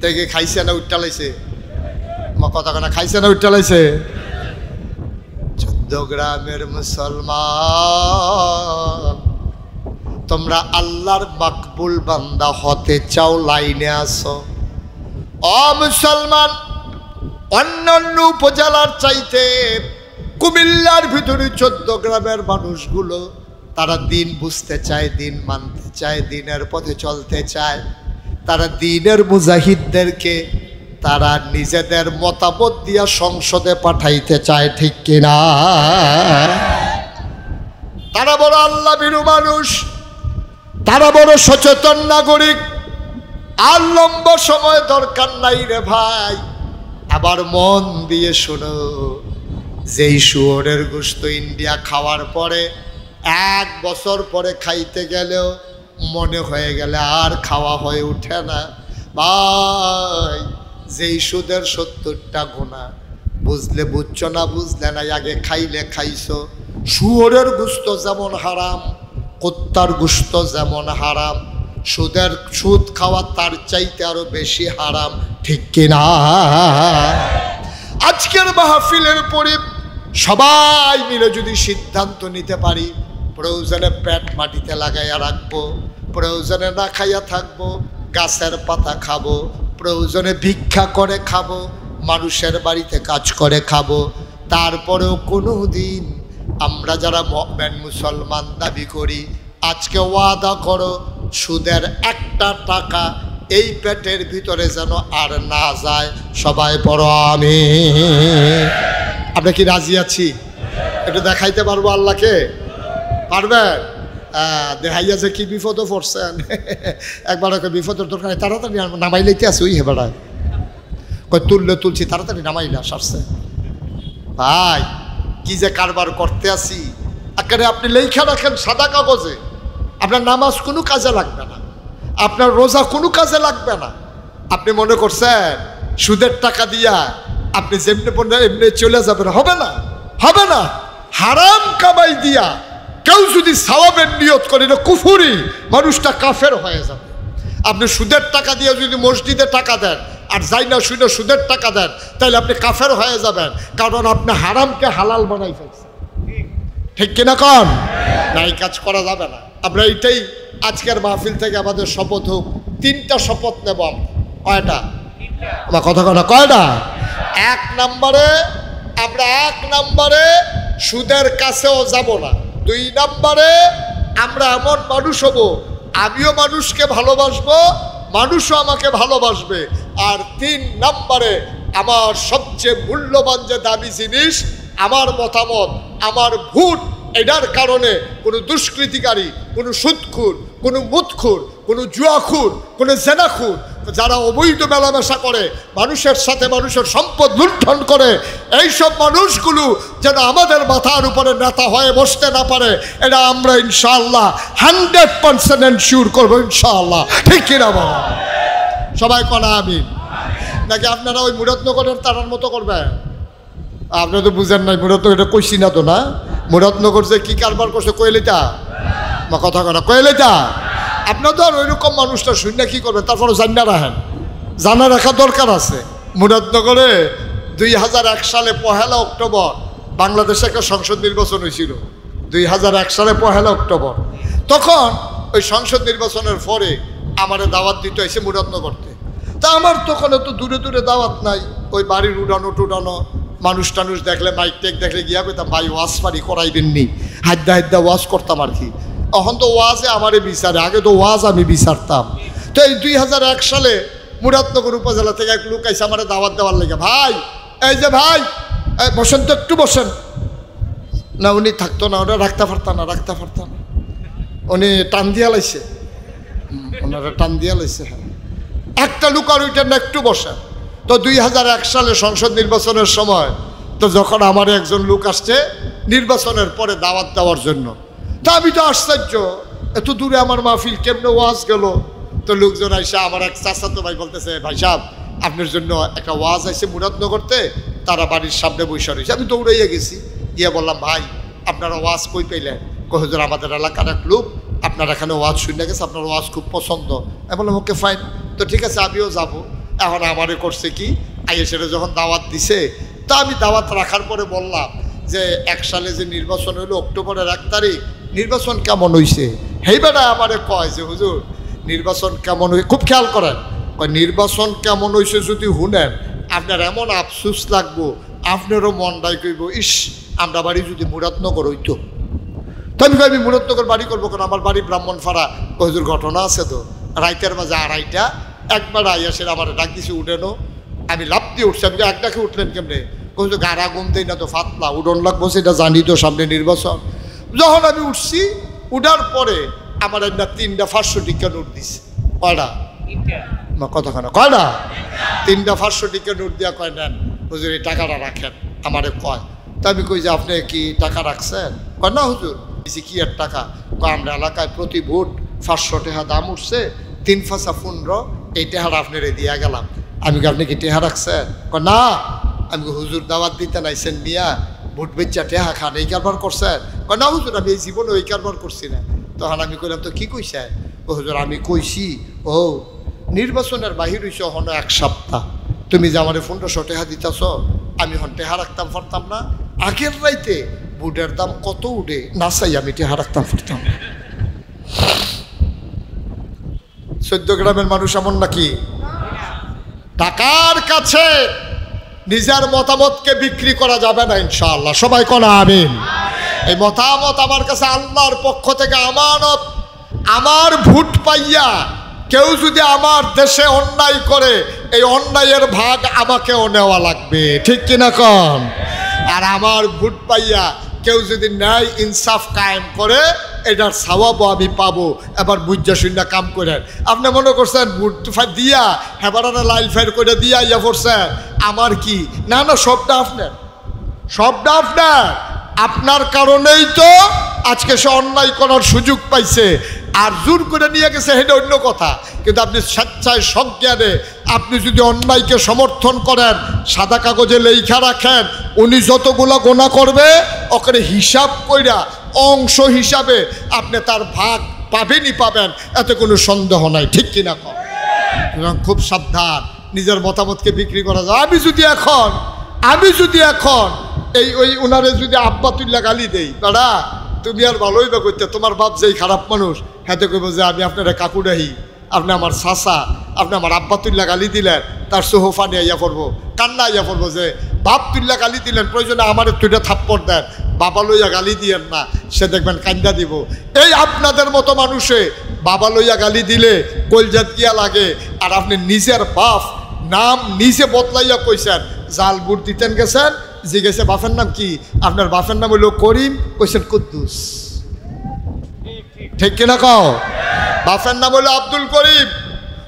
থেকে খাইছে না উঠটা লাইছে? আমার কথা কেনা খাইছে না উঠটা লাইছে? চৌদ্দগ্রামের মুসলমান, তোমরা আল্লাহর মাকবুল বান্দা হতে চাও, লাইনে আসো। ও মুসলমান, অন্যান্য উপজেলার চাইতে কুমিল্লার ভিতরে চৌদ্দগ্রামের মানুষগুলো তারা দিন বুঝতে চায়, দিন মানতে চায়, দিনের পথে চলতে চায়। তারা দিনের মুজাহিদদেরকে তারা নিজেদের মতামত দিয়া সংসদে পাঠাইতে চায়, ঠিক কিনা? তারা বড় আল্লাহ ভীরু মানুষ, তারা বড় সচেতন নাগরিক। আর লম্বা সময় দরকার নাই রে ভাই। আবার মন দিয়ে শোনো, যেই শুয়োরের গোশত ইন্ডিয়া খাওয়ার পরে 1 বছর পরে খাইতে গেলেও মনে হয়ে গেলে আর খাওয়া হয়ে ওঠে না ভাই। যেই সুদের 70টা গুনাহ, বুঝলে বুঝছো না বুঝলে না, আগে খাইলে খাইছো। শুয়োরের গোশত যেমন হারাম, কুত্তার গোশত যেমন হারাম, সুদ খাওয়া তার চাইতে আরো বেশি হারাম, ঠিক কিনা? আজকের মাহফিলের পরে সবাই মিলে যদি সিদ্ধান্ত নিতে পারি, প্রয়োজনে পেট মাটিতে লাগাইয়া রাখবো, প্রয়োজনে না খাইয়া থাকবো, গাছের পাতা খাবো, প্রয়োজনে ভিক্ষা করে খাবো, মানুষের বাড়িতে কাজ করে খাবো, তারপরেও কোনো দিন আমরা যারা মুমিন মুসলমান দাবি করি, আজকে ওয়াদা করো সুদের একটা টাকা এই পেটের ভিতরে যেন আর না যায়। সবাই পড়ো আমিন। আমরা কি রাজি আছি? একটু দেখাইতে পারবো আল্লাহকে? পারবেন? দেখাইয়া যে কি বিপদও পড়ছেন। একবার বিপদের দরকার তাড়াতাড়ি নামাইলেইতে আছে, ওই হেবাড়ায় কই তুললে তুলছি, তাড়াতাড়ি নামাইলে সারছে। ভাই কি যে কারবার করতে আসি, একেবারে আপনি লেখা রাখেন সাদা কাগজে, আপনার নামাজ কোনো কাজে লাগবে না, আপনার রোজা কোনো কাজে লাগবে না। আপনি মনে করছেন সুদের টাকা দিয়া আপনি যেমনি পড়লে এমনি চলে যাবেন, হবে না, হবে না। হারাম কামাই দিয়া কেউ যদি সওয়াবের নিয়ত করে, না কুফরি, মানুষটা কাফের হয়ে যাবে। আপনি সুদের টাকা দিয়ে যদি মসজিদে টাকা দেন আর যাই না শুনে সুদের টাকা দেন, তাহলে আপনি কাফের হয়ে যাবেন, কারণ আপনি হারামকে হালাল বানাই ফেলছেন, ঠিক কিনা? কন না, এই কাজ করা যাবে না। আমরা এইটাই আজকের মাহফিল থেকে আমাদের শপথ হোক। 3টা শপথ নেব আমরা। কয়টা? আমার কথা কথা কয়টা? 1 নম্বরে আমরা 1 নম্বরে সুদের কাছেও যাব না। 2 নম্বরে আমরা এমন মানুষ হব, আমিও মানুষকে ভালোবাসবো, মানুষও আমাকে ভালোবাসবে। আর 3 নম্বরে আমার সবচেয়ে মূল্যবান যে দামি জিনিস, আমার মতামত, আমার ভোট, এটার কারণে কোনো দুষ্কৃতিকারী, কোনো সুদখোর, কোনো মুদখোর, কোনো জুয়াখোর, কোনো জেনাখোর, যারা অবৈধ মেলামেশা করে, মানুষের সাথে মানুষের সম্পদ লুণ্ঠন করে, এইসব মানুষগুলো যেন আমাদের মাথার উপরে নেতা হয়ে বসতে না পারে, এটা আমরা ইনশাআল্লাহ 100% এনশিওর করবো ইনশাআল্লাহ, ঠিক কিনা বলো? সবাই কনা আমিন। নাকি আপনারা ওই মুরাদনগরের তারার মতো করবেন? আপনি তো বুঝেন নাই, মুরাদনগর এটা কইছি না তো, না? মুরাদনগর যে কি কারবার করছে কইলেটা, বা কথা কথা কইলেটা, আপনার তো আর ওইরকম মানুষটা শূন্য কি করবেন? তারপরে জানা রাখেন, জানা রাখা দরকার আছে। মুরাদনগরে 2001 সালে 1 অক্টোবর বাংলাদেশে একটা সংসদ নির্বাচন হয়েছিল। 2001 সালে 1 অক্টোবর। তখন ওই সংসদ নির্বাচনের পরে আমারে দাওয়াত দিতে হয়েছে মুরাদনগরতে। তা আমার তখন তো দূরে দূরে দাওয়াত নাই, ওই বাড়ির উড়ানো টুডানো, মানুষ টানুষ দেখলে, মাইক টেক দেখলে গিয়া পেতাম, ভাই ওয়াজ পারি করাইবেননি, হাদ্দা হাদ্দা ওয়াজ করতাম আর কি। এখন তো ওয়াজে আমারে বিচারে, আগে তো ওয়াজ আমি বিচারতাম। তো এই 2001 সালে মুরাদনগর উপজেলা থেকে এক লোক আইসে আমার দাওয়াত দেওয়ার লেগে, ভাই এই যে ভাই বসেন তো, একটু বসেন না। উনি থাকতো না, ওটা রাখতে পারতাম না, রাখতে পারতাম না, উনি টান দিয়া লাইছে, ওনারা টান দিয়া লাইছে। হ্যাঁ, একটা লোক আর ওইটা না, একটু বসেন। তো 2001 সালে সংসদ নির্বাচনের সময় তো যখন আমার একজন লোক আসছে নির্বাচনের পরে দাওয়াত দেওয়ার জন্য, তা আমি তো আশ্চর্য, এত দূরে আমার মাহফিল কেমনে ওয়াজ গেল। তো লোকজন আইসা আমার এক চাচাতো ভাই বলতেছে, ভাই সাহেব আপনার জন্য একটা ওয়াজ আইসে মুরাদনগরতে, তারা বাড়ির সামনে বসে রয়েছে। আমি দৌড়াইয়া গেছি, গিয়ে বললাম, ভাই আপনারা ওয়াজ কই পেলেন? কখন আমাদের এলাকার এক লোক আপনার এখানে ওয়াজ শুনে গেছে, আপনার ওয়াজ খুব পছন্দ। আমি বললাম ওকে ফাইন, তো ঠিক আছে আমিও যাবো। এখন আমারে করছে কি, আইএসের যখন দাওয়াত দিছে, তা আমি দাওয়াত রাখার পরে বললাম যে 1 সালে যে নির্বাচন হলো অক্টোবরের 1 তারিখ, নির্বাচন কেমন হয়েছে? হেইবাটা আমারে কয় যে হুজুর নির্বাচন কেমন হয়েছে, খুব খেয়াল করেন, নির্বাচন কেমন হয়েছে যদি শুনেন আপনার এমন আফসোস লাগবো, আপনারও মনটাই কইব ইস আমরা বাড়ি যদি মুরাদনগর হইতো। তো আমি মুরাদনগর বাড়ি করবো কেন, আমার বাড়ি ব্রাহ্মণপাড়া। হুজুর ঘটনা আছে তো, রাইতের মাঝে 2:30 একবার আইয়াসের আমার ডাক দিছে উঠেনো, আমি লাভ দিয়ে উঠছি। আমি এক ডাকে উঠলেন কেমনে? হুজুর গাড়া ঘুম দেই না তো, ফাতলা উডন লাগবো, সেটা জানি তো, সামনে নির্বাচন। যখন আমি উঠছি, উঠার পরে আমার একটা 3টা 500 টিকা নোট দিছে। কয়টা কতখানা? কয়টা? 3টা 500 টিকা নোট দিয়া কয় নেন হুজুর এই টাকাটা রাখেন। আমারে কয়, তা আমি কই যে আপনি কি টাকা রাখছেন? কয় না হুজুর। কি এর টাকা? আমরা এলাকায় প্রতি ভোট 500 টাকা দাম উঠছে, 3 5 15 এই টাকাটা আপনার দিয়া গেলাম। আমি কি আপনি কি টেহা রাখছেন? কয় না। আমি হুজুর দাওয়াত দিতে নাইছেন মিয়া, ভোট বেচা টেহা খান এই কারবার করছেন? কয় না হুজুর আমি এই জীবনে ওই কারবার করছি না। তখন আমি কইলাম তো কি কইছেন? ও হুজুর আমি কইছি ও নির্বাচনের বাহির হইছ হন 1 সপ্তাহ, তুমি যে আমার 1500 টাকা দিতেছ, আমি হন টেহা রাখতাম পারতাম না। আগের রাইতে বুটের দাম কত উঠে না চাই আমি টেহা রাখতাম পারতাম। 14 গ্রামের মানুষ এমন নাকি? টাকার কাছে নিজের মতামতকে বিক্রি করা যাবে না ইনশাআল্লাহ। সবাই কোন আমিন। এই মতামত আমার কাছে আল্লাহর পক্ষ থেকে আমানত। আমার ভোট পাইয়া কেউ যদি আমার দেশে অন্যায় করে, এই অন্যায়ের ভাগ আমাকেও নেওয়া লাগবে, ঠিক কিনা কন? আর আমার ভোট পাইয়া কেউ যদি ন্যায় ইনসাফ কায়েম করে, এটার সওয়াবও আমি পাবো। এবার বুঝা শুনে কাম করেন। আপনি মনে করছেন ভোট দিয়া হেবারানা লাইল ফাইর করে দিয়া ইয়া করছেন আমার কি? না না, সবটা আপনার, সবটা আপনার। আপনার কারণেই তো আজকে সে অন্যায় করার সুযোগ পাইছে। আর জোর করে নিয়ে গেছে সেটা অন্য কথা, কিন্তু আপনি স্বেচ্ছায় সজ্ঞানে আপনি যদি অন্যায়কে সমর্থন করেন, সাদা কাগজে লেখা রাখেন, উনি যতগুলো গোনা করবে ওখানে হিসাব কইরা অংশ হিসাবে আপনি তার ভাগ পাবেনই পাবেন, এতে কোনো সন্দেহ নাই, ঠিক কিনা কম? খুব সাবধান, নিজের মতামতকে বিক্রি করা যায়। আমি যদি এখন এই ওই উনারে যদি আব্বাতুল্লাহ গালি দেই, দাদা তুমি আর ভালোই বা করতে, তোমার বাপ যেই খারাপ মানুষ, হাতে কইব যে আমি আপনারা কাকুডাহি, আপনি আমার চাচা, আপনি আমার আব্বাতুল্লাহ গালি দিলেন, তার সোহফা নিয়ে ইয়া পড়বো, কান্না ইয়া পড়বো যে বাপতুল্লাহ গালি দিলেন, প্রয়োজনে আমার তুইটা থাপ্পড় দেন, বাবা লইয়া গালি দিয়েন না, সে দেখবেন কান্দা দিব। এই আপনাদের মতো মানুষে বাবা লইয়া গালি দিলে কলজাত গিয়া লাগে, আর আপনি নিজের বাপ নাম নিজে বদলাইয়া কইছেন। জাল বুট দিতেন গেছেন, জিজ্ঞেসে বাপের নাম কি? আপনার বাপের নাম হইল করিম, কইছেন কুদ্দুস, ঠিক কিনা কও? বাপের নাম হইল আব্দুল করিম,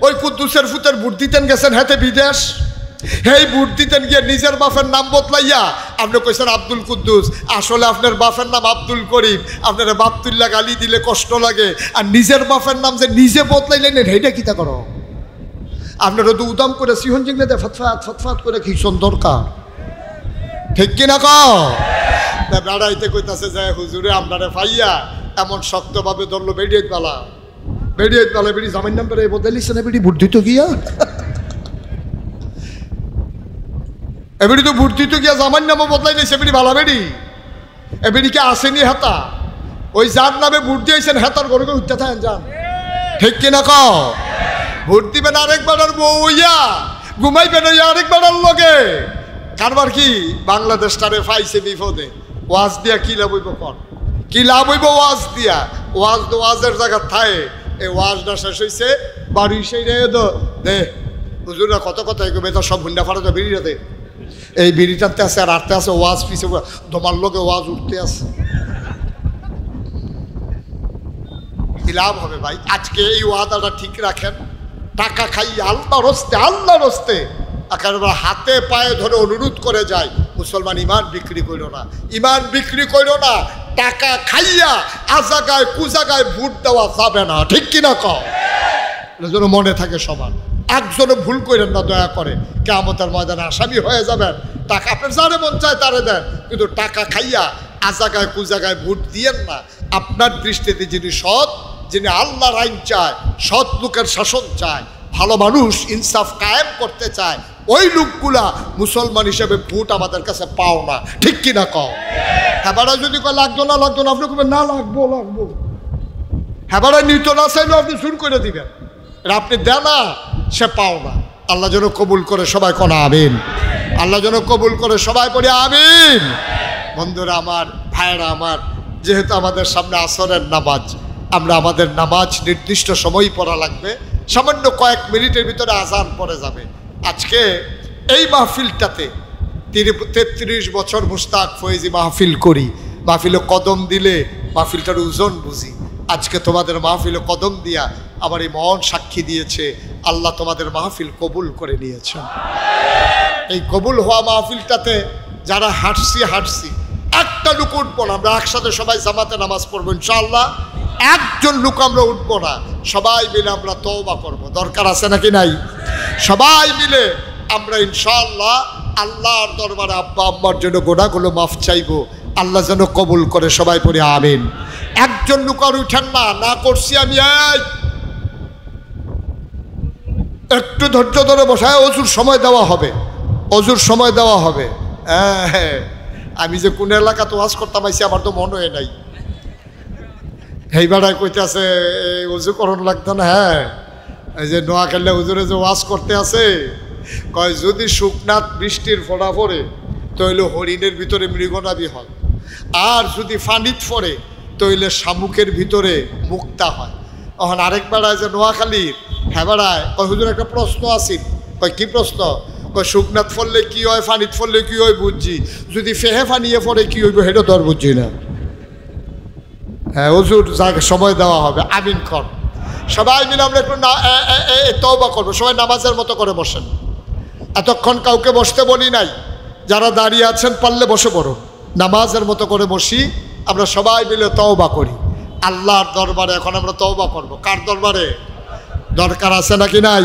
ওই কুদ্দুসের ফুতের বুট দিতেন গেছেন হেতে বিদেশ, এই বুট দিতেন গিয়ে নিজের বাপের নাম বদলাইয়া আপনি কইছেন আব্দুল কুদ্দুস, আসলে আপনার বাপের নাম আব্দুল করিম। আপনার বাপতুল্লাহ গালি দিলে কষ্ট লাগে, আর নিজের বাপের নাম যে নিজে বদলাইলেন এইটা কিতা করো? আপনারা তো উদাম করে সিহন জিংলে দেয় ফতফাত ফতফাত করে খিসন দরকার, ঠিক কিনা কও? বেড়াইতে কইতাছে যে হুজুরে আপনারে পাইয়া এমন শক্তভাবে ধরলো, বেড়িয়ে পালা বেড়ি জামাই নাম্বারে বদলিস না, বেড়ি ভোট দিত গিয়া, এবারে তো ভোট দিত গিয়া জামাই নামও বদলাই নিয়েছে, বেড়ি ভালা বেড়ি, এবারিকে আসেনি হেতা, ওই যার নামে ভোট দিয়েছেন হেতার ঘরে উঠতে থাকেন যান, ঠিক কিনা কও? ভোট দিবেন আরেকবার আর বইয়া ঘুমাইবেন ওই আরেকবার আর লগে, কারবার কি বাংলাদেশটারে পাইছে বিপদে, ওয়াজ দিয়া কি লাভ হইব? কন কি লাভ হইব ওয়াজ দিয়া? ওয়াজ তো ওয়াজের জায়গা থায়, এই ওয়াজটা শেষ হয়েছে বাড়ি সেই দে হুজুরা কত কথা এগোবে, তো সব হুন্ডা ফাটা বেরিয়ে দে, এই বিড়িটাতে আছে আর আটতে আছে, ওয়াজ পিছে তোমার লোকে ওয়াজ উঠতে আছে, কি লাভ হবে ভাই? আজকে এই ওয়াদাটা ঠিক রাখেন, টাকা খাই আল্লাহ রস্তে একেবারে হাতে পায়ে ধরে অনুরোধ করে যায়, মুসলমান ইমান বিক্রি করো না, ইমান বিক্রি করো না, টাকা খাইয়া আজাগায় কুজাগায় ভোট দেওয়া যাবে না, ঠিক কিনা কও? যেন মনে থাকে সবার, একজনও ভুল করেন না দয়া করে, কিয়ামতের ময়দানে আসামি হয়ে যাবেন। টাকা আপনার যারে মন চায় তারে দেন, কিন্তু টাকা খাইয়া আজাগায় কুজাগায় ভোট দিয়েন না। আপনার দৃষ্টিতে যিনি সৎ, যিনি আল্লাহর আইন চায়, সৎ লোকের শাসন চায়, ভালো মানুষ ইনসাফ কায়েম করতে চায়, ওই লোকগুলা মুসলমান হিসেবে ভোট আমাদের কাছে পাও না, ঠিক কিনা কও? হেবারা যদি কয় লাগতো না আপনি কবেন না লাগবো। হেবারা নিত না চাইলেও আপনি শুরু করে দিবেন, আপনি দেন না, সে পাও না। আল্লাহ যেন কবুল করে, সবাই কোনা আমিন। আল্লাহ যেন কবুল করে, সবাই পড়ে আমিন। বন্ধুরা আমার, ভাইয়েরা আমার, যেহেতু আমাদের সামনে আসরের নামাজ, আমরা আমাদের নামাজ নির্দিষ্ট সময় পড়া লাগবে, সামান্য কয়েক মিনিটের ভিতরে আজান পড়ে যাবে। আজকে এই মাহফিলটাতে 33 বছর মুস্তাক ফয়েজি মাহফিল করি, মাহফিলে কদম দিলে মাহফিলটার ওজন বুঝি। আজকে তোমাদের মাহফিলে কদম দিয়া আমার এই মন সাক্ষী দিয়েছে, আল্লাহ তোমাদের মাহফিল কবুল করে নিয়েছেন। এই কবুল হওয়া মাহফিলটাতে যারা হাঁটছি একটা লোক উঠবো না, আমরা একসাথে সবাই জামাতে নামাজ পড়বো ইনশাআল্লাহ। একজন লোক আমরা উঠবো না, সবাই মিলে আমরা তওবা করব। দরকার আছে নাকি নাই? সবাই মিলে আমরা ইনশাআল্লাহ আল্লাহর দরবারে আব্বা আম্মার জন্য গোনাগুলো মাফ চাইবো, আল্লাহ যেন কবুল করে, সবাই পড়ে আমিন। একজন লোক আর উঠেন না করছি আমি, একটু ধৈর্য ধরে বসায়, অজুর সময় দেওয়া হবে। হ্যাঁ, আমি যে কোন এলাকাতে ওয়াজ করতাম আইছি আমার তো মনে হয় নাই। এই বেড়ায় কইতেছে অজু করণ লাগতো না। হ্যাঁ, এই যে নোয়াখালী হুজুরে যে ওয়াজ করতে আছে, কয় যদি শুকনাথ বৃষ্টির ফোঁটা পড়ে তইলে হরিণের ভিতরে মৃগনাভি হয়, আর যদি ফানিত পড়ে তইলে শামুকের ভিতরে মুক্তা হয়। এখন আরেক বেড়ায় যে নোয়াখালীর, হ্যাঁ বেড়ায়, কয় হুজুর একটা প্রশ্ন আছে। কয় কি প্রশ্ন? কয় শুকনাথ ফললে কি হয়, ফানিত ফললে কি হয় বুঝছি, যদি ফেহে ফানিয়ে পড়ে কি হইব সেটা তো আর বুঝছি না। হ্যাঁ, হুজুর যাকে সময় দেওয়া হবে, আমিন কর। সবাই মিলে আমরা একটু তওবা করবো, সবাই নামাজের মতো করে বসেন। এতক্ষণ কাউকে বসতে বলি নাই, যারা দাঁড়িয়ে আছেন পারলে বসে পড়ো, নামাজের মতো করে বসি, আমরা সবাই মিলে তওবা করি আল্লাহর দরবারে। এখন আমরা তওবা করব কার দরবারে? দরকার আছে নাকি নাই?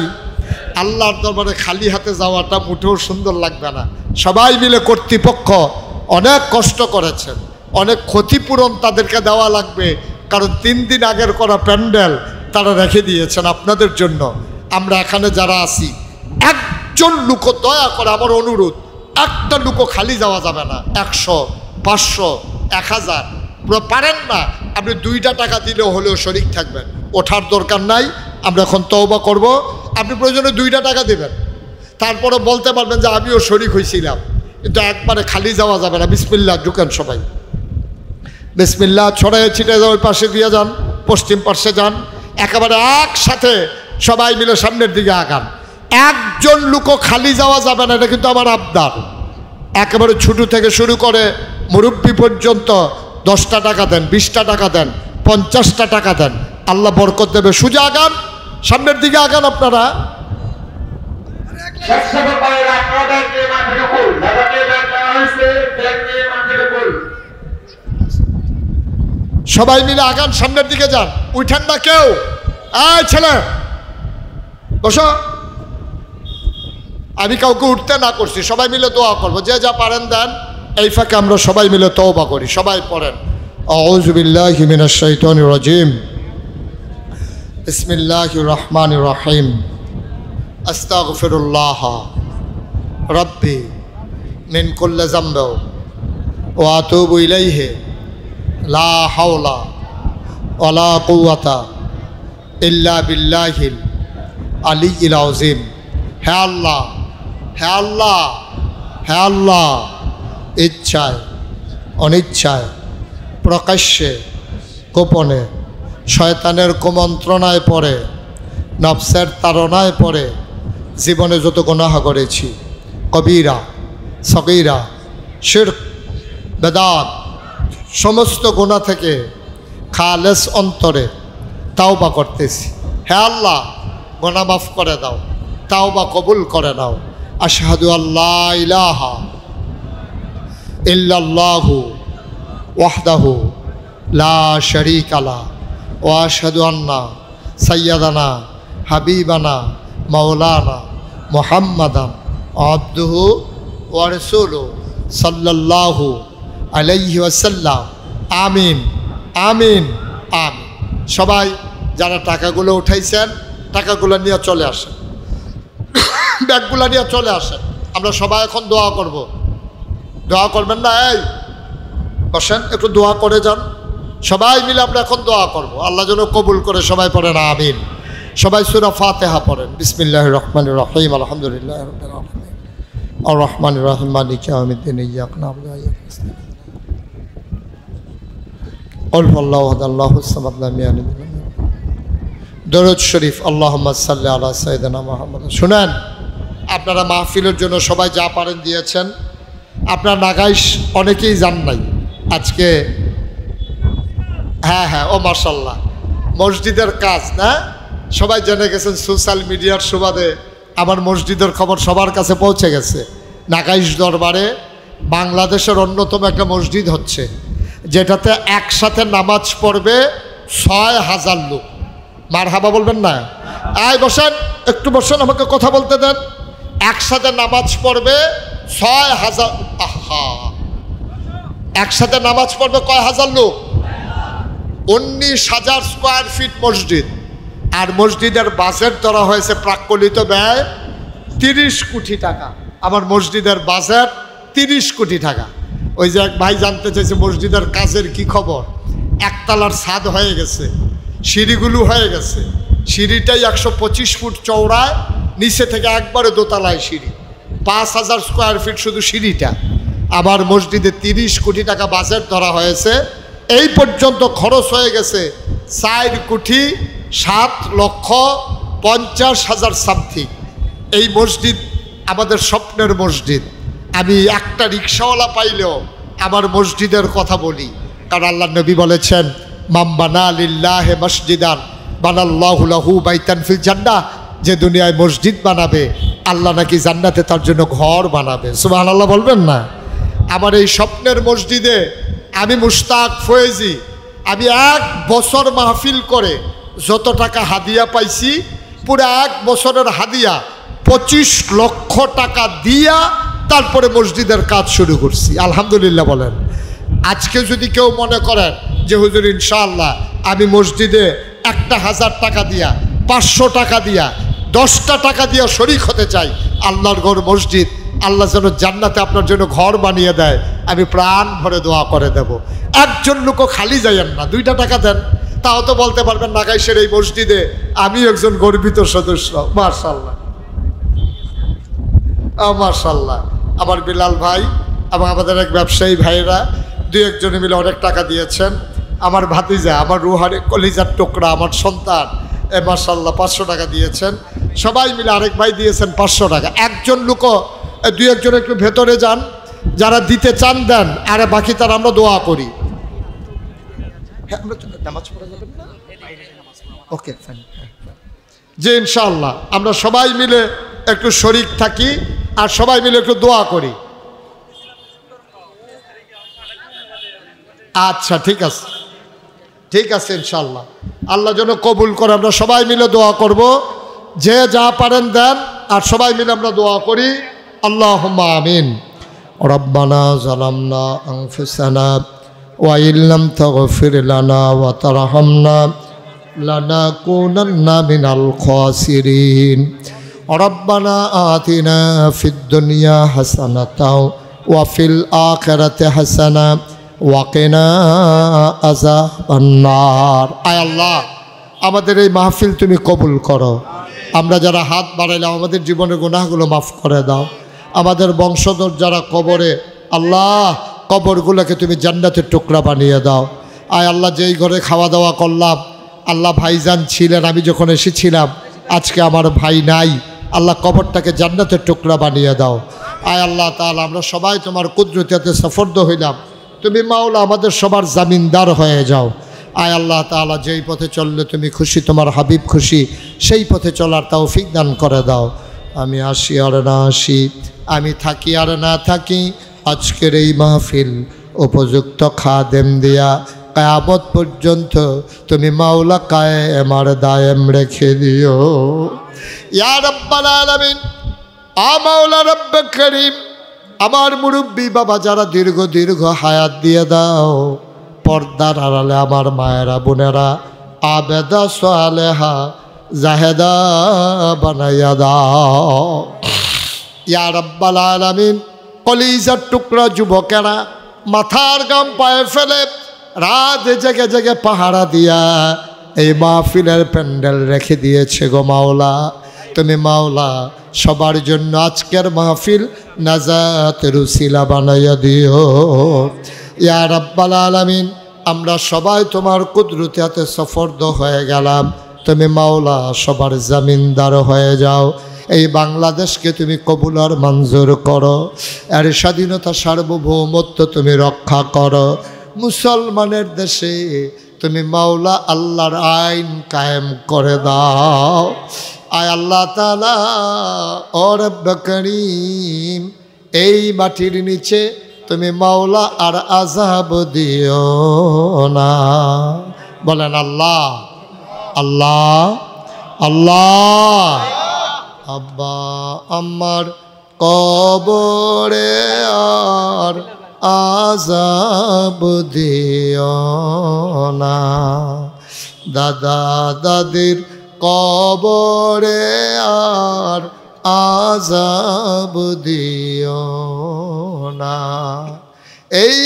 আল্লাহর দরবারে খালি হাতে যাওয়াটা মোটেও সুন্দর লাগবে না। সবাই মিলে, কর্তৃপক্ষ অনেক কষ্ট করেছেন, অনেক ক্ষতিপূরণ তাদেরকে দেওয়া লাগবে, কারণ 3 দিন আগের করা প্যান্ডেল তারা রেখে দিয়েছেন আপনাদের জন্য। আমরা এখানে যারা আছি, একজন লোক দয়া করে আমার অনুরোধ, একটা লোক খালি যাওয়া যাবে না। 100, 500, 1000 পারেন না, আপনি 2টা টাকা দিলেও হলেও শরিক থাকবেন। ওঠার দরকার নাই, আমরা এখন তওবা করব। আপনি প্রয়োজনে 2টা টাকা দেবেন, তারপরে বলতে পারবেন যে আমিও শরিক হয়েছিলাম, কিন্তু একবারে খালি যাওয়া যাবে না। বিসমিল্লাহ, ঢুকেন সবাই, বিসমিল্লাহ। ছড়াইয়ে ছিটে ওই পাশে দিয়ে যান, পশ্চিম পাশে যান, একেবারে একসাথে সবাই মিলে সামনের দিকে আগান। একজন লোকও খালি যাওয়া যাবে না, এটা কিন্তু আমার আবদার। একেবারে ছোট থেকে শুরু করে মুরব্বী পর্যন্ত 10টা টাকা দেন, 20টা টাকা দেন, 50টা টাকা দেন, আল্লাহ বরকত দেবে। সোজা আগান, সামনের দিকে আগান আপনারা। সবাই মিলে আগান, সামনের দিকে যান, উঠেন না কেউ। আয় ছেলে বসো। আমি কাউকে উঠতে না করছি, সবাই মিলে দোয়া করবো, যে যা পারেন দেন। এই ফাঁকে আমরা সবাই মিলে তওবা করি। সবাই পড়েন, আউযু বিল্লাহি মিনাশ শাইতানির রাজিম, বিসমিল্লাহির রহমানির রহিম, আস্তাগফিরুল্লাহ রাব্বি মিন কুল্লি যামবি ওয়া আতুবু ইলাইহি লা হাওলা ওয়ালা কুওয়াতা ইল্লা বিল্লাহিল আলিয়্যিল আযীম। হে আল্লাহ, হে আল্লাহ, হে আল্লাহ, ইচ্ছায় অনিচ্ছায়, প্রকাশ্যে গোপনে, শয়তানের কুমন্ত্রণায় পড়ে, নফসের তাড়নায় পড়ে জীবনে যত গুনাহ করেছি, কবিরা সগীরা, শিরক, বেদাত, সমস্ত গুনাহ থেকে খালেস অন্তরে তাওবা করতেছি। হে আল্লাহ, গুনাহ মাফ করে দাও, তাওবা কবুল করে নাও। আশহাদু আল্লা ইলাহা ইল্লাল্লাহু ওয়াহদাহু লা শারীকা লাহু ওয়া আশহাদু আন্না সাইয়্যিদানা হাবিবানা মাওলানা মুহাম্মাদান আবদুহু ওয়া রাসূলুহু সাল্লাল্লাহু আলাইহি ওয়াসাল্লাম। আমিন, আমিন, আমিন। সবাই যারা টাকাগুলো উঠাইছেন, টাকাগুলো নিয়ে চলে আসেন। ব্যাগগুলা নিয়ে চলে আসেন, আমরা সবাই এখন দোয়া করব। দোয়া করবেন না? এই বসেন, একটু দোয়া করে যান। সবাই মিলে আমরা এখন দোয়া করব, আল্লাহ যেন কবুল করে। সবাই পড়েন আমিন। সবাই সূরা ফাতিহা পড়েন। বিসমিল্লাহির রহমানির রহিম, আলহামদুলিল্লাহি রাব্বিল আলামিন, আর রহমানির রহিম, মালিকি ইয়াউমিদ্দিন, ইয়্যাকা না'বুদু ওয়া ইয়্যাকা নাস্তাঈন, কুল হুয়াল্লাহু আহাদ, আল্লাহুস সামাদ, লাম ইয়ালিদ ওয়া লাম ইউলাদ। দরুদ শরীফ, আল্লাহুম্মা সাল্লি আলা সাইয়্যিদিনা মুহাম্মদ। শুনেন, আপনারা মাহফিলের জন্য সবাই যা পারেন দিয়েছেন। আপনার নাগাইশ অনেকেই জান নাই আজকে। হ্যাঁ, ও মাশাআল্লাহ, মসজিদের কাজ না সবাই জেনে গেছেন। সোশ্যাল মিডিয়ার সুবাদে আমার মসজিদের খবর সবার কাছে পৌঁছে গেছে। নাগাইশ দরবারে বাংলাদেশের অন্যতম একটা মসজিদ হচ্ছে, যেটাতে একসাথে নামাজ পড়বে ৬,০০০ লোক। মারহাবা বলবেন না? আয় বসেন, একটু বসেন, আমাকে কথা বলতে দেন। একসাথে নামাজ পড়বে ৬,০০০। আহা, একসাথে নামাজ পড়বে কয় হাজার লোক? ১৯,০০০ স্কোয়ার ফিট মসজিদ। আর মসজিদের বাজেট ধরা হয়েছে প্রাক্কলিত ব্যয় ৩০ কোটি টাকা। আমার মসজিদের বাজেট ৩০ কোটি টাকা। ওই যে এক ভাই জানতে চাইছে মসজিদের কাজের কি খবর। একতলার ছাদ হয়ে গেছে, সিঁড়িগুলো হয়ে গেছে। সিঁড়িটাই ১২৫ ফুট চওড়ায়, নিচে থেকে একবারে দোতলায় সিঁড়ি। ৫,০০০ স্কোয়ার ফিট শুধু সিঁড়িটা। আবার মসজিদে ৩০ কোটি টাকা বাজেট ধরা হয়েছে। এই পর্যন্ত খরচ হয়ে গেছে ৪,৭,৫০,০০০ সামথিং। এই মসজিদ আমাদের স্বপ্নের মসজিদ। আমি একটা রিক্সাওয়ালা পাইলেও আমার মসজিদের কথা বলি, কারণ আল্লাহ নবী বলেছেন, মান বানা লিল্লাহি মসজিদান বানাল্লাহু লাহু বাইতান ফিল জান্নাহ। যে দুনিয়ায় মসজিদ বানাবে, আল্লাহ নাকি জান্নাতে তার জন্য ঘর বানাবে। সুবহানাল্লাহ বলবেন না? আমার এই স্বপ্নের মসজিদে আমি মুশতাক ফয়েজি, আমি ১ বছর মাহফিল করে যত টাকা হাদিয়া পাইছি, পুরো ১ বছরের হাদিয়া ২৫ লক্ষ টাকা দিয়া তারপরে মসজিদের কাজ শুরু করছি। আলহামদুলিল্লাহ বলেন। আজকে যদি কেউ মনে করেন যে হুজুর ইনশাআল্লাহ আমি মসজিদে ১,০০০ টাকা দিয়া, ৫০০ টাকা দিয়া, ১০টা টাকা দিয়া শরীক হতে চাই, আল্লাহর ঘর মসজিদ, আল্লাহ যেন জান্নাতে আপনার জন্য ঘর বানিয়ে দেয়, আমি প্রাণ ভরে দোয়া করে দেব। একজন লোকও খালি যাইয়েন না, 2টা টাকা দেন, তাও তো বলতে পারবেন নাগাইশের এই মসজিদে আমি একজন গর্বিত সদস্য। মাশাআল্লাহ, মাশাআল্লাহ। আমার বিলাল ভাই এবং আমাদের এক ব্যবসায়ী ভাইরা 2-1 মিলে অনেক টাকা দিয়েছেন। আমার ভাতিজা, আমার রুহারে কলিজার টুকরা, আমার সন্তান, মাশাআল্লাহ 500 টাকা দিয়েছেন। সবাই মিলে আরেক ভাই দিয়েছেন 500 টাকা। একজন লোকও, 2-1 একটু ভেতরে যান, যারা দিতে চান দেন, আর বাকি তারা আমরা দোয়া করি। হ্যাঁ, আমরা নামাজ পড়া যাবে না? ওকে, জি ইনশাআল্লাহ আমরা সবাই মিলে একটু শরীক থাকি আর সবাই মিলে একটু দোয়া করি। আচ্ছা, ঠিক আছে, ঠিক আছে, ইনশাআল্লাহ আল্লাহ যেন কবুল করে। আমরা সবাই মিলে দোয়া করব, যে যা পারেন দেন, আর সবাই মিলে আমরা দোয়া করি। আল্লাহুম্মা আমিন। রব্বানা যালামনা আনফুসানা ওয়া ইল্লাম তাগফির লানা ওয়া তারহামনা লানাকুনান্না মিনাল খাসিরিন। রব্বানা আতিনা ফিদ দুনিয়া হাসানাতাও ওয়া ফিল আখিরাতি হাসানা ওয়া কিনা আযাবান নার। আয় আল্লাহ, আমাদের এই মাহফিল তুমি কবুল করো। আমরা যারা হাত বাড়াইলাম, আমাদের জীবনের গুনাহগুলো মাফ করে দাও। আমাদের বংশধর যারা কবরে, আল্লাহ কবরগুলোকে তুমি জান্নাতের টুকরা বানিয়ে দাও। আয় আল্লাহ, যেই ঘরে খাওয়া দাওয়া করলাম, আল্লাহ ভাইজান ছিলেন, আমি যখন এসেছিলাম, আজকে আমার ভাই নাই, আল্লাহ কবরটাকে জান্নাতের টুকরা বানিয়ে দাও। আয় আল্লাহ তাআলা, আমরা সবাই তোমার কুদরতে সফর্দ হইলাম, তুমি মাওলা আমাদের সবার জামিনদার হয়ে যাও। আয় আল্লাহ তাআলা, যেই পথে চললে তুমি খুশি, তোমার হাবিব খুশি, সেই পথে চলার তৌফিক দান করে দাও। আমি আসি আর না আসি, আমি থাকি আর না থাকি, আজকের এই মাহফিল উপযুক্ত খাদেম দিয়া কিয়ামত পর্যন্ত তুমি মাওলা কায়েম আর দায়েম রেখে দিও। ইয়া রাব্বাল আলামিন, মাওলা রব্বে করিম, আমার মুরব্বী বাবা যারা দীর্ঘ হায়াত দিয়ে দাও। পর্দার আড়ালে আমার মায়েরা বোনেরা আবেদা সালেহা জাহেদা বানাইয়া দাও। ইয়া রাব্বাল আলামিন, কলিজার টুকরা যুবকেরা মাথার গাম পায়ে ফেলে রাত জেগে জেগে পাহারা দিয়া এই মাহফিলের প্যান্ডেল রেখে দিয়েছে গো মাওলা। তুমি মাওলা সবার জন্য আজকের মাহফিল নাজাতের উসিলা বানাইয়া দিও ইয়া রাব্বাল আলামিন। আমরা সবাই তোমার কুদরতি হাতে সফরদ হয়ে গেলাম, তুমি মাওলা সবার জামিনদার হয়ে যাও। এই বাংলাদেশকে তুমি কবুল আর মঞ্জুর করো, এর স্বাধীনতা সার্বভৌমত্ব তুমি রক্ষা করো। মুসলমানের দেশে তুমি মাওলা আল্লাহর আইন কায়েম করে দাও। আয় আল্লাহ তাআলা ও রব্বে করিম, এই মাটির নিচে তুমি মাওলা আর আযাব দিও না। বলেন আল্লাহ আল্লাহ আল্লাহ। আব্বা আমার কবরে আর আযাব দিও না, দাদা দাদির কবরে আর আযাব দিও না। এই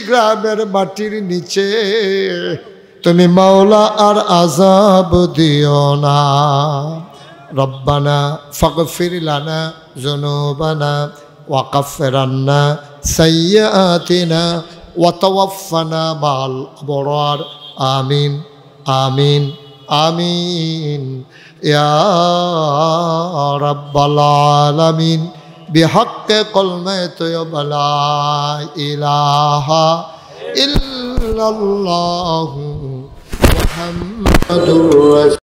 গ্রামের মাটির নিচে তুমি মাওলা আর আযাব দিও না। রব্বানা ফাগফির লানা যুনুবানা ওয়া কাফির আন্না সাইয়্যাতিনা ওয়া তাওয়াফানা মাল আবরার। আমিন আমিন আমিন ইয়া রাব্বাল আলামিন। বিহাক্কে কলমে তয়্যিবা লা ইলাহা ইল্লাল্লাহু মুহাম্মাদুর রাসূল।